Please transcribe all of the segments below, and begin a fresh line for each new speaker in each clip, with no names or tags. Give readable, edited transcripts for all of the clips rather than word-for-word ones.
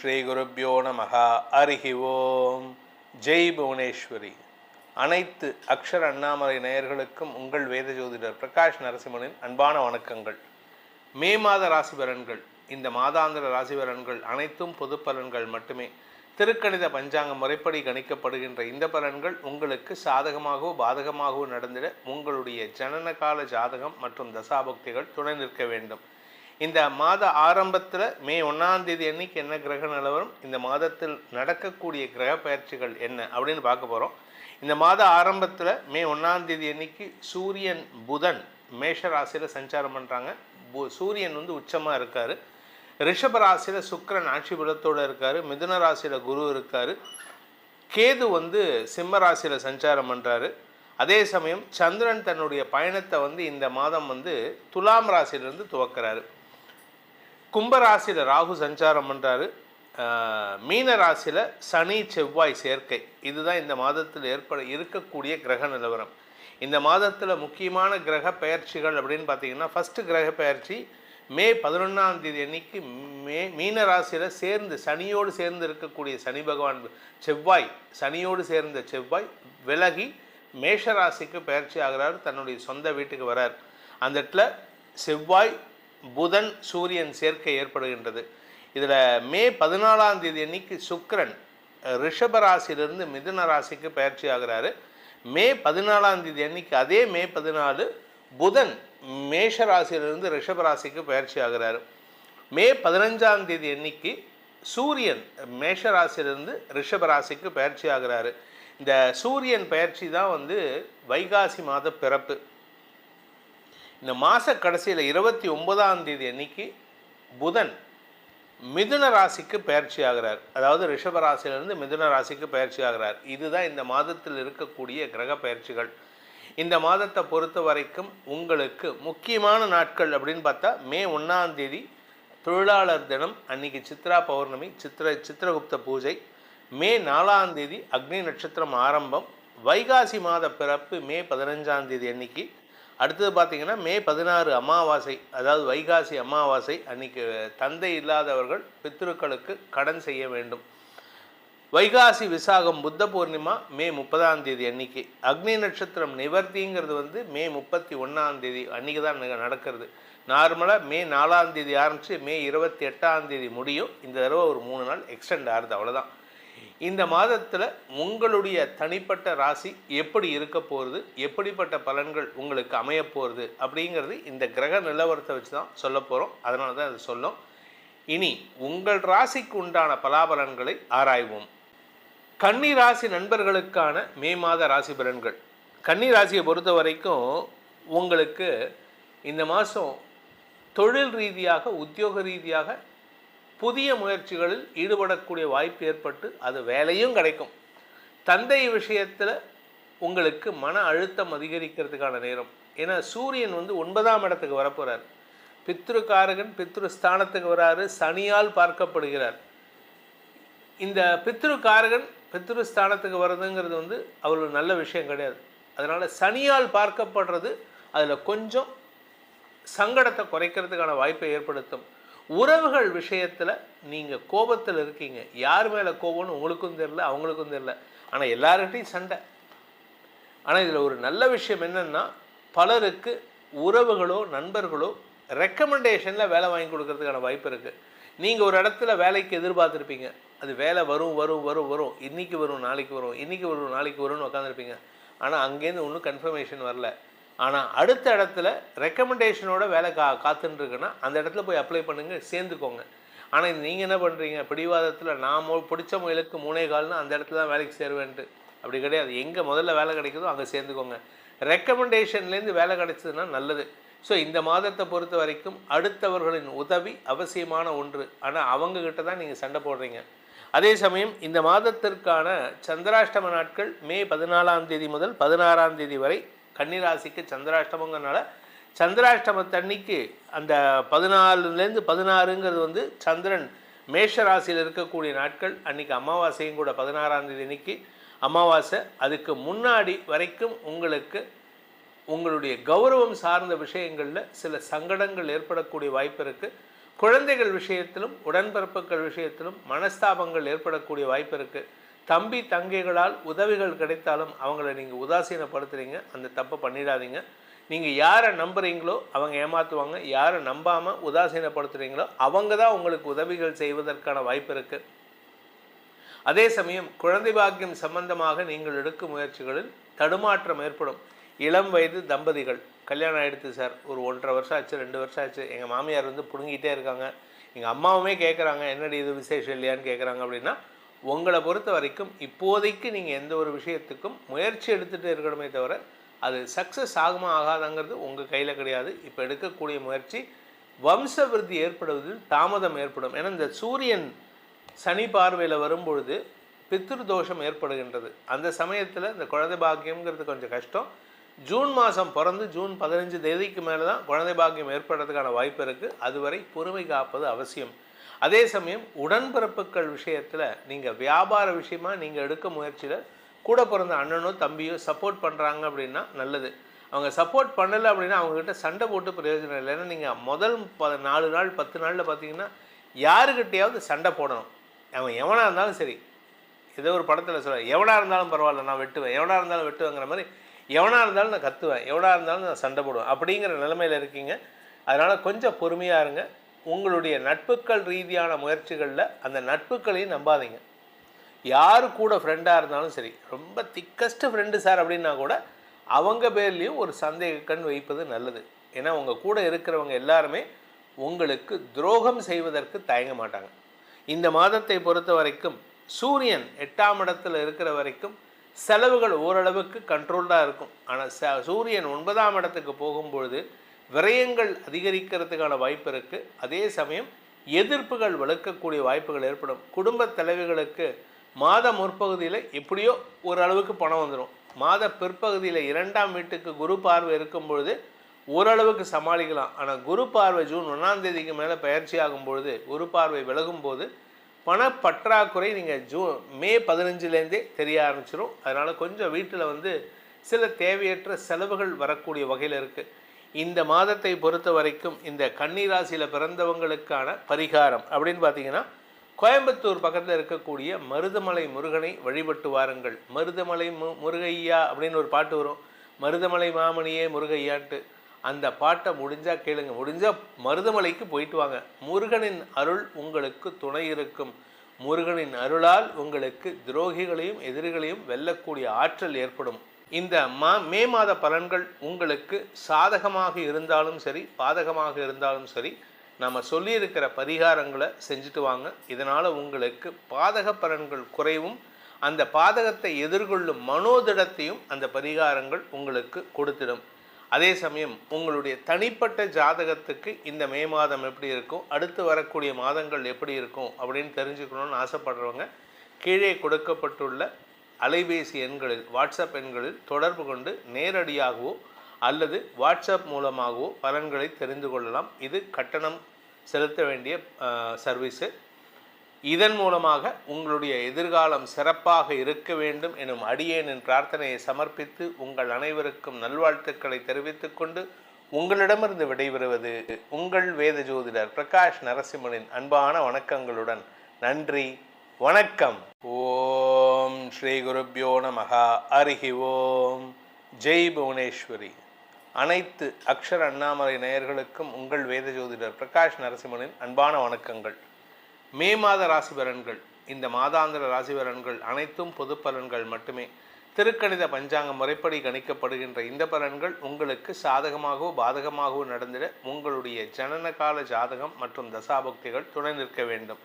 ஸ்ரீ குருப்யோ நமஹ. ஹரிஹி ஓம். ஜெய் புவனேஸ்வரி. அனைத்து அக்ஷர அண்ணாமலை நேயர்களுக்கும் உங்கள் வேத ஜோதிடர் பிரகாஷ் நரசிம்மனின் அன்பான வணக்கங்கள். மே மாத ராசி பலன்கள். இந்த மாதாந்திர ராசி பலன்கள் அனைத்தும் பொது பலன்கள் மட்டுமே. திருக்கணித பஞ்சாங்க முறைப்படி கணிக்கப்படுகின்ற இந்த பலன்கள் உங்களுக்கு சாதகமாகவோ பாதகமாகவோ நடந்திட உங்களுடைய ஜனனகால ஜாதகம் மற்றும் தசாபக்திகள் துணை நிற்க வேண்டும். இந்த மாத ஆரம்பத்தில் மே 1ஆம் தேதி அன்னைக்கு என்ன கிரக நிலவரம், இந்த மாதத்தில் நடக்கக்கூடிய கிரக பயிற்சிகள் என்ன அப்படின்னு பார்க்க போகிறோம். இந்த மாத ஆரம்பத்தில் மே 1ஆம் தேதி அன்னைக்கு சூரியன் புதன் மேஷ ராசியில் சஞ்சாரம் பண்ணுறாங்க. சூரியன் உச்சமாக இருக்கார். ரிஷப ராசியில் சுக்கிரன் ஆட்சி பலத்தோடு இருக்கார். மிதுன ராசியில் குரு இருக்கார். கேது சிம்ம ராசியில் சஞ்சாரம் பண்ணுறாரு. அதே சமயம் சந்திரன் தன்னுடைய பயணத்தை இந்த மாதம் துலாம் ராசியிலிருந்து துவக்கிறாரு. கும்பராசியில் ராகு சஞ்சாரம் பண்ணுறாரு. மீன ராசியில் சனி செவ்வாய் சேர்க்கை. இதுதான் இந்த மாதத்தில் இருக்கக்கூடிய கிரக நிலவரம். இந்த மாதத்தில் முக்கியமான கிரக பெயர்ச்சிகள் அப்படின்னு பார்த்தீங்கன்னா, ஃபஸ்ட்டு கிரக பெயர்ச்சி மே 11ஆம் தேதி அன்னைக்கு மீன ராசியில் சனியோடு சேர்ந்து இருக்கக்கூடிய சனி பகவான் சனியோடு சேர்ந்த செவ்வாய் விலகி மேஷ ராசிக்கு பயிற்சி ஆகிறார். தன்னுடைய சொந்த வீட்டுக்கு வரார். அந்த இடத்துல செவ்வாய் புதன் சூரியன் சேர்க்கை ஏற்படுகின்றது. இதில் மே 14ஆம் தேதி அன்னைக்கு சுக்கிரன் ரிஷப ராசியிலிருந்து மிதுன ராசிக்கு பயிற்சி ஆகிறாரு. மே 14ஆம் தேதி அன்னைக்கு அதே மே 14 புதன் மேஷ ராசியிலிருந்து ரிஷப ராசிக்கு பயிற்சி ஆகிறாரு. மே 15ஆம் தேதி அன்னைக்கு சூரியன் மேஷ ராசியிலிருந்து ரிஷப ராசிக்கு பயிற்சி ஆகிறாரு. இந்த சூரியன் பயிற்சி தான் வைகாசி மாத பிறப்பு. இந்த மாத கடைசியில் 29ஆம் தேதி அன்னைக்கு புதன் மிதுன ராசிக்கு பயிற்சி ஆகிறார். அதாவது ரிஷப ராசியிலிருந்து மிதுன ராசிக்கு பயிற்சி ஆகிறார். இதுதான் இந்த மாதத்தில் இருக்கக்கூடிய கிரக பயிற்சிகள். இந்த மாதத்தை பொறுத்த வரைக்கும் உங்களுக்கு முக்கியமான நாட்கள் அப்படின்னு பார்த்தா, மே 1ஆம் தேதி தொழிலாளர் தினம், அன்னைக்கு சித்ரா பௌர்ணமி, சித்திரகுப்த பூஜை. மே 4ஆம் தேதி அக்னி நட்சத்திரம் ஆரம்பம். வைகாசி மாத பிறப்பு மே 15ஆம் தேதி அன்னைக்கு. அடுத்தது பார்த்திங்கன்னா மே 16 அமாவாசை, அதாவது வைகாசி அமாவாசை. அன்னைக்கு தந்தை இல்லாதவர்கள் பித்ருக்களுக்கு கடன் செய்ய வேண்டும். வைகாசி விசாகம் புத்த பூர்ணிமா மே 30ஆம் தேதி அன்னைக்கு. அக்னி நட்சத்திரம் நிவர்த்திங்கிறது மே 31ஆம் தேதி அன்றைக்கி தான் நடக்கிறது. நார்மலாக மே 4ஆம் தேதி ஆரம்பித்து மே 28ஆம் தேதி முடியும். இந்த தடவை ஒரு 3 நாள் எக்ஸ்டெண்ட் ஆகுது, அவ்வளோதான். இந்த மாதத்தில் உங்களுடைய தனிப்பட்ட ராசி எப்படி இருக்க போகிறது, எப்படிப்பட்ட பலன்கள் உங்களுக்கு அமைய போகிறது அப்படிங்கிறது இந்த கிரக நிலவரத்தை வச்சு தான் சொல்ல போகிறோம். அதனால தான் அதை சொல்லும். இனி உங்கள் ராசிக்கு உண்டான பலாபலன்களை ஆராய்வோம். கன்னி ராசி நண்பர்களுக்கான மே மாத ராசி பலன்கள். கன்னி ராசியை பொறுத்த வரைக்கும் உங்களுக்கு இந்த மாதம் தொழில் ரீதியாக, உத்தியோக ரீதியாக புதிய முயற்சிகளில் ஈடுபடக்கூடிய வாய்ப்பு ஏற்பட்டு அது வேலையும் கிடைக்கும். தந்தை விஷயத்தில் உங்களுக்கு மன அழுத்தம் அதிகரிக்கிறதுக்கான நேரம். ஏன்னா சூரியன் 9ஆம் இடத்துக்கு வரப்போகிறார். பித்ருக்காரகன் பித்ருஸ்தானத்துக்கு வராரு, சனியால் பார்க்கப்படுகிறார். இந்த பித்ருக்காரகன் பித்ருஸ்தானத்துக்கு வர்றதுங்கிறது அவ்வளோ நல்ல விஷயம் கிடையாது. அதனால் சனியால் பார்க்கப்படுறது அதில் கொஞ்சம் சங்கடத்தை குறைக்கிறதுக்கான வாய்ப்பை ஏற்படுத்தும். உறவுகள் விஷயத்தில் நீங்கள் கோபத்தில் இருக்கீங்க. யார் மேலே கோபம்னு உங்களுக்கும் தெரில, அவங்களுக்கும் தெரில. ஆனால் எல்லார்கிட்டையும் சண்டை. ஆனால் இதில் ஒரு நல்ல விஷயம் என்னென்னா, பலருக்கு உறவுகளோ நண்பர்களோ ரெக்கமெண்டேஷனில் வேலை வாங்கி கொடுக்கறதுக்கான வாய்ப்பு இருக்குது. நீங்கள் ஒரு இடத்துல வேலைக்கு எதிர்பார்த்துருப்பீங்க. அது வேலை வரும் வரும் வரும் வரும் இன்றைக்கி வரும் நாளைக்கு வரும், இன்றைக்கி வரும் நாளைக்கு வரும்னு உட்காந்துருப்பீங்க. ஆனால் அங்கேருந்து ஒன்றும் கன்ஃபர்மேஷன் வரல. ஆனால் அடுத்த இடத்துல ரெக்கமெண்டேஷனோட வேலை காத்துட்டுருக்குன்னா அந்த இடத்துல போய் அப்ளை பண்ணுங்கள், சேர்ந்துக்கோங்க. ஆனால் நீங்கள் என்ன பண்ணுறீங்க, பிடிவாதத்தில் நான் பிடிச்ச முயலுக்கு 3 கால்னு அந்த இடத்துல தான் வேலைக்கு சேருவேன்ட்டு. அப்படி கிடையாது. எங்கே முதல்ல வேலை கிடைக்குதோ அங்கே சேர்ந்துக்கோங்க. ரெக்கமெண்டேஷன்லேருந்து வேலை கிடைச்சதுன்னா நல்லது. ஸோ இந்த மாதத்தை பொறுத்த வரைக்கும் அடுத்தவர்களின் உதவி அவசியமான ஒன்று. ஆனால் அவங்கக்கிட்ட தான் நீங்கள் சண்டை போடுறீங்க. அதே சமயம் இந்த மாதத்திற்கான சந்திராஷ்டம நாட்கள் மே 14ஆம் தேதி முதல் 16ஆம் தேதி வரை. கன்னிராசிக்கு சந்திராஷ்டமங்கிறனால சந்திராஷ்டமத்தன்னைக்கு அந்த 14லேருந்து 16ங்கிறது சந்திரன் மேஷ ராசியில் இருக்கக்கூடிய நாட்கள். அன்றைக்கி அமாவாசையும் கூட 16ஆம் தேதி அன்னைக்கு அமாவாசை. அதுக்கு முன்னாடி வரைக்கும் உங்களுக்கு உங்களுடைய கௌரவம் சார்ந்த விஷயங்களில் சில சங்கடங்கள் ஏற்படக்கூடிய வாய்ப்பு இருக்குது. குழந்தைகள் விஷயத்திலும் உடன்பிறப்புகள் விஷயத்திலும் மனஸ்தாபங்கள் ஏற்படக்கூடிய வாய்ப்பு இருக்குது. தம்பி தங்கைகளால் உதவிகள் கிடைத்தாலும் அவங்கள நீங்கள் உதாசீனப்படுத்துகிறீங்க. அந்த தப்பை பண்ணிடாதீங்க. நீங்கள் யாரை நம்புகிறீங்களோ அவங்க ஏமாற்றுவாங்க. யாரை நம்பாமல் உதாசீனப்படுத்துகிறீங்களோ அவங்க தான் உங்களுக்கு உதவிகள் செய்வதற்கான வாய்ப்பு இருக்குது. அதே சமயம் குழந்தை பாக்கியம் சம்பந்தமாக நீங்கள் எடுக்கும் முயற்சிகளில் தடுமாற்றம் ஏற்படும். இளம் வயது தம்பதிகள் கல்யாணம் ஆகிடுது சார், ஒரு 1.5 வருஷம் ஆச்சு, 2 வருஷம் ஆச்சு, எங்கள் மாமியார் வந்து பிடுங்கிட்டே இருக்காங்க, எங்கள் அம்மாவுமே கேட்குறாங்க என்னடி இது விசேஷம் இல்லையான்னு கேட்குறாங்க அப்படின்னா, உங்களை பொறுத்த வரைக்கும் இப்போதைக்கு நீங்கள் எந்த ஒரு விஷயத்துக்கும் முயற்சி எடுத்துகிட்டு இருக்கணுமே தவிர அது சக்ஸஸ் ஆகுமா ஆகாதாங்கிறது உங்கள் கையில் கிடையாது. இப்போ எடுக்கக்கூடிய முயற்சி வம்ச விருத்தி ஏற்படுவதில் தாமதம் ஏற்படும். ஏன்னா இந்த சூரியன் சனி பார்வையில் வரும்பொழுது பித்ரு தோஷம் ஏற்படுகின்றது. அந்த சமயத்தில் இந்த குழந்தை பாக்கியம்ங்கிறது கொஞ்சம் கஷ்டம். ஜூன் மாதம் பிறந்து ஜூன் 15 தேதிக்கு மேலே தான் குழந்தை பாக்கியம் ஏற்படுறதுக்கான வாய்ப்பு இருக்குது. அதுவரை பொறுமை காப்பது அவசியம். அதே சமயம் உடன்பிறப்புகள் விஷயத்தில் நீங்கள் வியாபார விஷயமாக நீங்கள் எடுக்க முயற்சியில் கூட பிறந்த அண்ணனோ தம்பியோ சப்போர்ட் பண்ணுறாங்க அப்படின்னா நல்லது. அவங்க சப்போர்ட் பண்ணலை அப்படின்னா அவங்கக்கிட்ட சண்டை போட்டு பிரயோஜனம் இல்லை. ஏன்னா நீங்கள் முதல் 4 நாள் 10 நாளில் பார்த்தீங்கன்னா யாருக்கிட்டையாவது சண்டை போடணும். அவன் எவனாக இருந்தாலும் சரி, ஏதோ ஒரு படத்தில் சொல்ல, எவனாக இருந்தாலும் பரவாயில்ல நான் வெட்டுவேன், எவனாக இருந்தாலும் வெட்டுவேங்கிற மாதிரி, எவனாக இருந்தாலும் நான் கத்துவேன், எவனாக இருந்தாலும் நான் சண்டை போடுவேன் அப்படிங்கிற நிலைமையில் இருக்கீங்க. அதனால் கொஞ்சம் பொறுமையாக இருங்க. உங்களுடைய நட்புகள் ரீதியான முயற்சிகளில் அந்த நட்புகளையும் நம்பாதீங்க. யார் கூட ஃப்ரெண்டாக இருந்தாலும் சரி, ரொம்ப திக்கஸ்ட் ஃப்ரெண்டு சார் அப்படின்னா கூட அவங்க பேர்லேயும் ஒரு சந்தேக கண் வைப்பது நல்லது. ஏன்னா உங்கள் கூட இருக்கிறவங்க எல்லாருமே உங்களுக்கு துரோகம் செய்வதற்கு தயங்க மாட்டாங்க. இந்த மாதத்தை பொறுத்த வரைக்கும் சூரியன் 8ஆம் இடத்துல இருக்கிற வரைக்கும் செலவுகள் ஓரளவுக்கு கண்ட்ரோல்டாக இருக்கும். ஆனால் சூரியன் 9ஆம் இடத்துக்கு போகும்பொழுது விரயங்கள் அதிகரிக்கிறதுக்கான வாய்ப்பு இருக்குது. அதே சமயம் எதிர்ப்புகள் வளர்க்கக்கூடிய வாய்ப்புகள் ஏற்படும். குடும்ப தலைவிகளுக்கு மாத முற்பகுதியில் எப்படியோ ஓரளவுக்கு பணம் வந்துடும். மாத பிற்பகுதியில் 2ஆம் வீட்டுக்கு குரு பார்வை இருக்கும் பொழுது ஓரளவுக்கு சமாளிக்கலாம். ஆனால் குரு பார்வை ஜூன் 1ஆம் தேதிக்கு மேலே பயிற்சி ஆகும் பொழுது, குரு பார்வை விலகும் போது பணப்பற்றாக்குறை நீங்கள் மே 15லேருந்தே தெரிய ஆரம்பிச்சிடும். அதனால் கொஞ்சம் வீட்டில் வந்து சில தேவையற்ற செலவுகள் வரக்கூடிய வகையில் இருக்குது. இந்த மாதத்தை பொறுத்த வரைக்கும் இந்த கன்னி ராசியில் பிறந்தவங்களுக்கான பரிகாரம் அப்படின்னு பார்த்தீங்கன்னா, கோயம்புத்தூர் பக்கத்தில் இருக்கக்கூடிய மருதமலை முருகனை வழிபட்டு வாருங்கள். மருதமலை முருகையா அப்படின்னு ஒரு பாட்டு வரும், மருதமலை மாமணியே முருகையான்ட்டு. அந்த பாட்டை முடிஞ்சால் கேளுங்க. முடிஞ்சால் மருதமலைக்கு போயிட்டு வாங்க. முருகனின் அருள் உங்களுக்கு துணை இருக்கும். முருகனின் அருளால் உங்களுக்கு துரோகிகளையும் எதிரிகளையும் வெல்லக்கூடிய ஆற்றல் ஏற்படும். இந்த மே மாத பலன்கள் உங்களுக்கு சாதகமாக இருந்தாலும் சரி, பாதகமாக இருந்தாலும் சரி, நம்ம சொல்லியிருக்கிற பரிகாரங்களை செஞ்சுட்டு வாங்க. இதனால் உங்களுக்கு பாதக பலன்கள் குறைவும், அந்த பாதகத்தை எதிர்கொள்ளும் மனோதிடத்தையும் அந்த பரிகாரங்கள் உங்களுக்கு கொடுத்திடும். அதே சமயம் உங்களுடைய தனிப்பட்ட ஜாதகத்துக்கு இந்த மே மாதம் எப்படி இருக்கும், அடுத்து வரக்கூடிய மாதங்கள் எப்படி இருக்கும் அப்படின்னு தெரிஞ்சுக்கணும்னு ஆசைப்படுறவங்க கீழே கொடுக்கப்பட்டுள்ள அலைபேசி எண்களில், வாட்ஸ்அப் எண்களில் தொடர்பு கொண்டு நேரடியாகவோ அல்லது வாட்ஸ்அப் மூலமாகவோ பலன்களை தெரிந்து கொள்ளலாம். இது கட்டணம் செலுத்த வேண்டிய சர்வீஸு. இதன் மூலமாக உங்களுடைய எதிர்காலம் சிறப்பாக இருக்க வேண்டும் எனும் அடியேனின் பிரார்த்தனையை சமர்ப்பித்து உங்கள் அனைவருக்கும் நல்வாழ்த்துக்களை தெரிவித்துக் கொண்டு உங்களிடமிருந்து விடைபெறுவது உங்கள் வேத ஜோதிடர் பிரகாஷ் நரசிம்மனின் அன்பான வணக்கங்களுடன். நன்றி, வணக்கம். ஓம் ஸ்ரீ குருப்யோ நமஹ. ஹரிஹி ஓம். ஜெய் புவனேஸ்வரி. அனைத்து அக்ஷர அண்ணாமலை நேயர்களுக்கும் உங்கள் வேத ஜோதிடர் பிரகாஷ் நரசிம்மனின் அன்பான வணக்கங்கள். மே மாத ராசி பலன்கள், இந்த மாதாந்திர ராசி பலன்கள் அனைத்தும் பொது பலன்கள் மட்டுமே. திருக்கணித பஞ்சாங்க முறைப்படி கணிக்கப்படுகின்ற இந்த பலன்கள் உங்களுக்கு சாதகமாகவோ பாதகமாகவோ நடந்திட உங்களுடைய ஜனனகால ஜாதகம் மற்றும் தசாபக்திகள் துணை நிற்க வேண்டும்.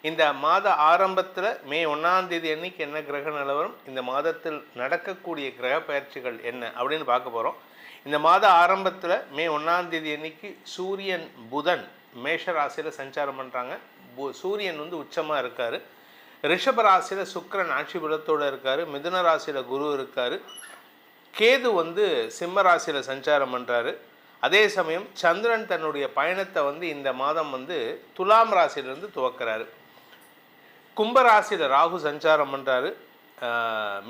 இந்த மாத ஆரம்பத்தில் மே 1ஆம் தேதி அன்னைக்கு என்ன கிரக நிலவரம், இந்த மாதத்தில் நடக்கக்கூடிய கிரக பயிற்சிகள் என்ன அப்படின்னு பார்க்க போகிறோம். இந்த மாத ஆரம்பத்தில் மே 1ஆம் தேதி அன்னைக்கு சூரியன் புதன் மேஷ ராசியில் சஞ்சாரம் பண்ணுறாங்க. சூரியன் வந்து உச்சமாக இருக்கார். ரிஷப ராசியில் சுக்கிரன் ஆட்சி பலத்தோடு இருக்கார். மிதுன ராசியில் குரு இருக்கார். கேது வந்து சிம்ம ராசியில் சஞ்சாரம் பண்ணுறாரு. அதே சமயம் சந்திரன் தன்னுடைய பயணத்தை வந்து இந்த மாதம் வந்து துலாம் ராசியிலிருந்து துவக்கிறாரு. கும்பராசியில் ராகு சஞ்சாரம் பண்ணுறாரு.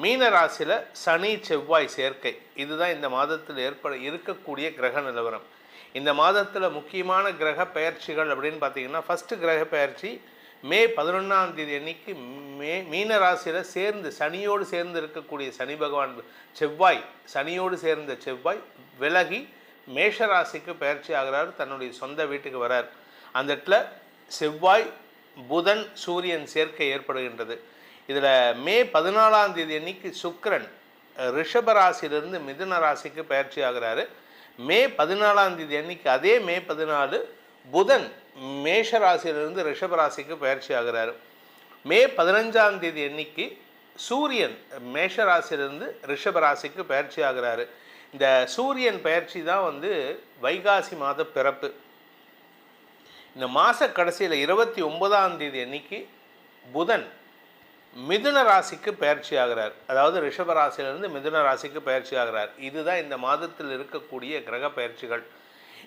மீன ராசியில் சனி செவ்வாய் சேர்க்கை. இதுதான் இந்த மாதத்தில் இருக்கக்கூடிய கிரக நிலவரம். இந்த மாதத்தில் முக்கியமான கிரக பெயர்ச்சிகள் அப்படின்னு பார்த்தீங்கன்னா, ஃபஸ்ட்டு கிரக பெயர்ச்சி மே 11ஆம் தேதி அன்னைக்கு மீன ராசியில் சேர்ந்து சனியோடு சேர்ந்து இருக்கக்கூடிய சனி பகவான் செவ்வாய், சனியோடு சேர்ந்த செவ்வாய் விலகி மேஷ ராசிக்கு பெயர்ச்சி ஆகிறார், தன்னுடைய சொந்த வீட்டுக்கு வரார். அந்த இடத்துல செவ்வாய் புதன் சூரியன் சேர்க்கை ஏற்படுகின்றது. இதில் மே 14ஆம் தேதி அன்னைக்கு சுக்கிரன் ரிஷப ராசியிலிருந்து மிதுன ராசிக்கு பெயர்ச்சி ஆகிறாரு. மே 14ஆம் தேதி அன்னைக்கு அதே மே 14 புதன் மேஷ ராசியிலிருந்து ரிஷப ராசிக்கு பயிற்சி ஆகிறாரு. மே 15ஆம் தேதி அன்னைக்கு சூரியன் மேஷ ராசியிலிருந்து ரிஷப ராசிக்கு பயிற்சி ஆகிறாரு. இந்த சூரியன் பயிற்சி தான் வைகாசி மாத பிறப்பு. இந்த மாத கடைசியில் 29ஆம் தேதி அன்னைக்கு புதன் மிதுன ராசிக்கு பயிற்சி ஆகிறார். அதாவது ரிஷப ராசியிலிருந்து மிதுன ராசிக்கு பயிற்சி ஆகிறார். இதுதான் இந்த மாதத்தில் இருக்கக்கூடிய கிரக பயிற்சிகள்.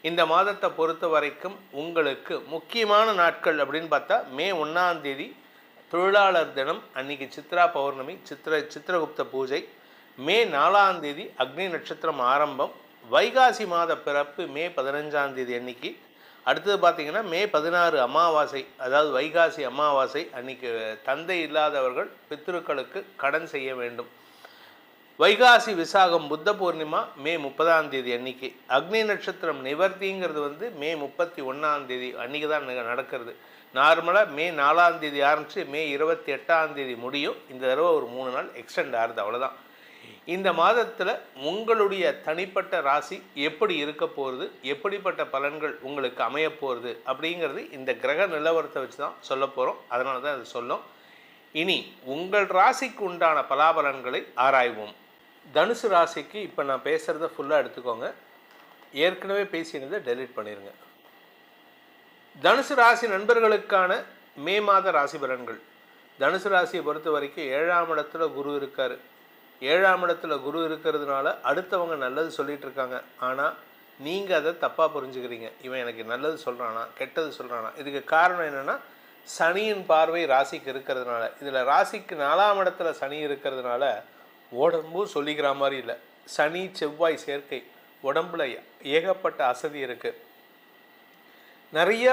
இந்த மாதத்தை பொறுத்த வரைக்கும் உங்களுக்கு முக்கியமான நாட்கள் அப்படின்னு பார்த்தா மே 1ஆம் தேதி தொழிலாளர் தினம், அன்னைக்கு சித்ரா பௌர்ணமி, சித்திரகுப்த பூஜை. மே 4ஆம் தேதி அக்னி நட்சத்திரம் ஆரம்பம். வைகாசி மாத பிறப்பு மே 15ஆம் தேதி அன்னைக்கு. அடுத்தது பார்த்திங்கன்னா மே 16 அமாவாசை, அதாவது வைகாசி அமாவாசை அன்னைக்கு தந்தை இல்லாதவர்கள் பித்ருக்களுக்கு கடன் செய்ய வேண்டும். வைகாசி விசாகம் புத்த பூர்ணிமா மே 30ஆம் தேதி அன்னைக்கு. அக்னி நட்சத்திரம் நிவர்த்திங்கிறது மே 31ஆம் தேதி அன்றைக்கி தான் நடக்கிறது. நார்மலாக மே 4ஆம் தேதி ஆரம்பித்து மே 28ஆம் தேதி முடியும். இந்த தடவை ஒரு 3 நாள் எக்ஸ்டெண்ட் ஆகுது, அவ்வளோதான். இந்த மாதத்தில் உங்களுடைய தனிப்பட்ட ராசி எப்படி இருக்க போகிறது, எப்படிப்பட்ட பலன்கள் உங்களுக்கு அமைய போகிறது அப்படிங்கிறது இந்த கிரக நிலவரத்தை வச்சு தான் சொல்ல போகிறோம். அதனால தான் அது சொல்லும். இனி உங்கள் ராசிக்கு உண்டான பலாபலன்களை ஆராய்வோம். தனுசு ராசிக்கு இப்போ நான் பேசுகிறத ஃபுல்லாக எடுத்துக்கோங்க. ஏற்கனவே பேசினதை டெலீட் பண்ணிடுங்க. தனுசு ராசி நண்பர்களுக்கான மே மாத ராசி பலன்கள். தனுசு ராசியை பொறுத்த வரைக்கும் 7ஆம் இடத்துல குரு இருக்கார். 7ஆம் இடத்துல குரு இருக்கிறதுனால அடுத்தவங்க நல்லது சொல்லிகிட்டு இருக்காங்க. ஆனால் நீங்கள் அதை தப்பாக புரிஞ்சுக்கிறீங்க. இவன் எனக்கு நல்லது சொல்கிறானா கெட்டது சொல்கிறானா. இதுக்கு காரணம் என்னென்னா, சனியின் பார்வை ராசிக்கு இருக்கிறதுனால. இதில் ராசிக்கு 4ஆம் இடத்துல சனி இருக்கிறதுனால உடம்பும் சொல்லிக்கிற மாதிரி இல்லை. சனி செவ்வாய் சேர்க்கை, உடம்புல ஏகப்பட்ட அசதி இருக்குது. நிறைய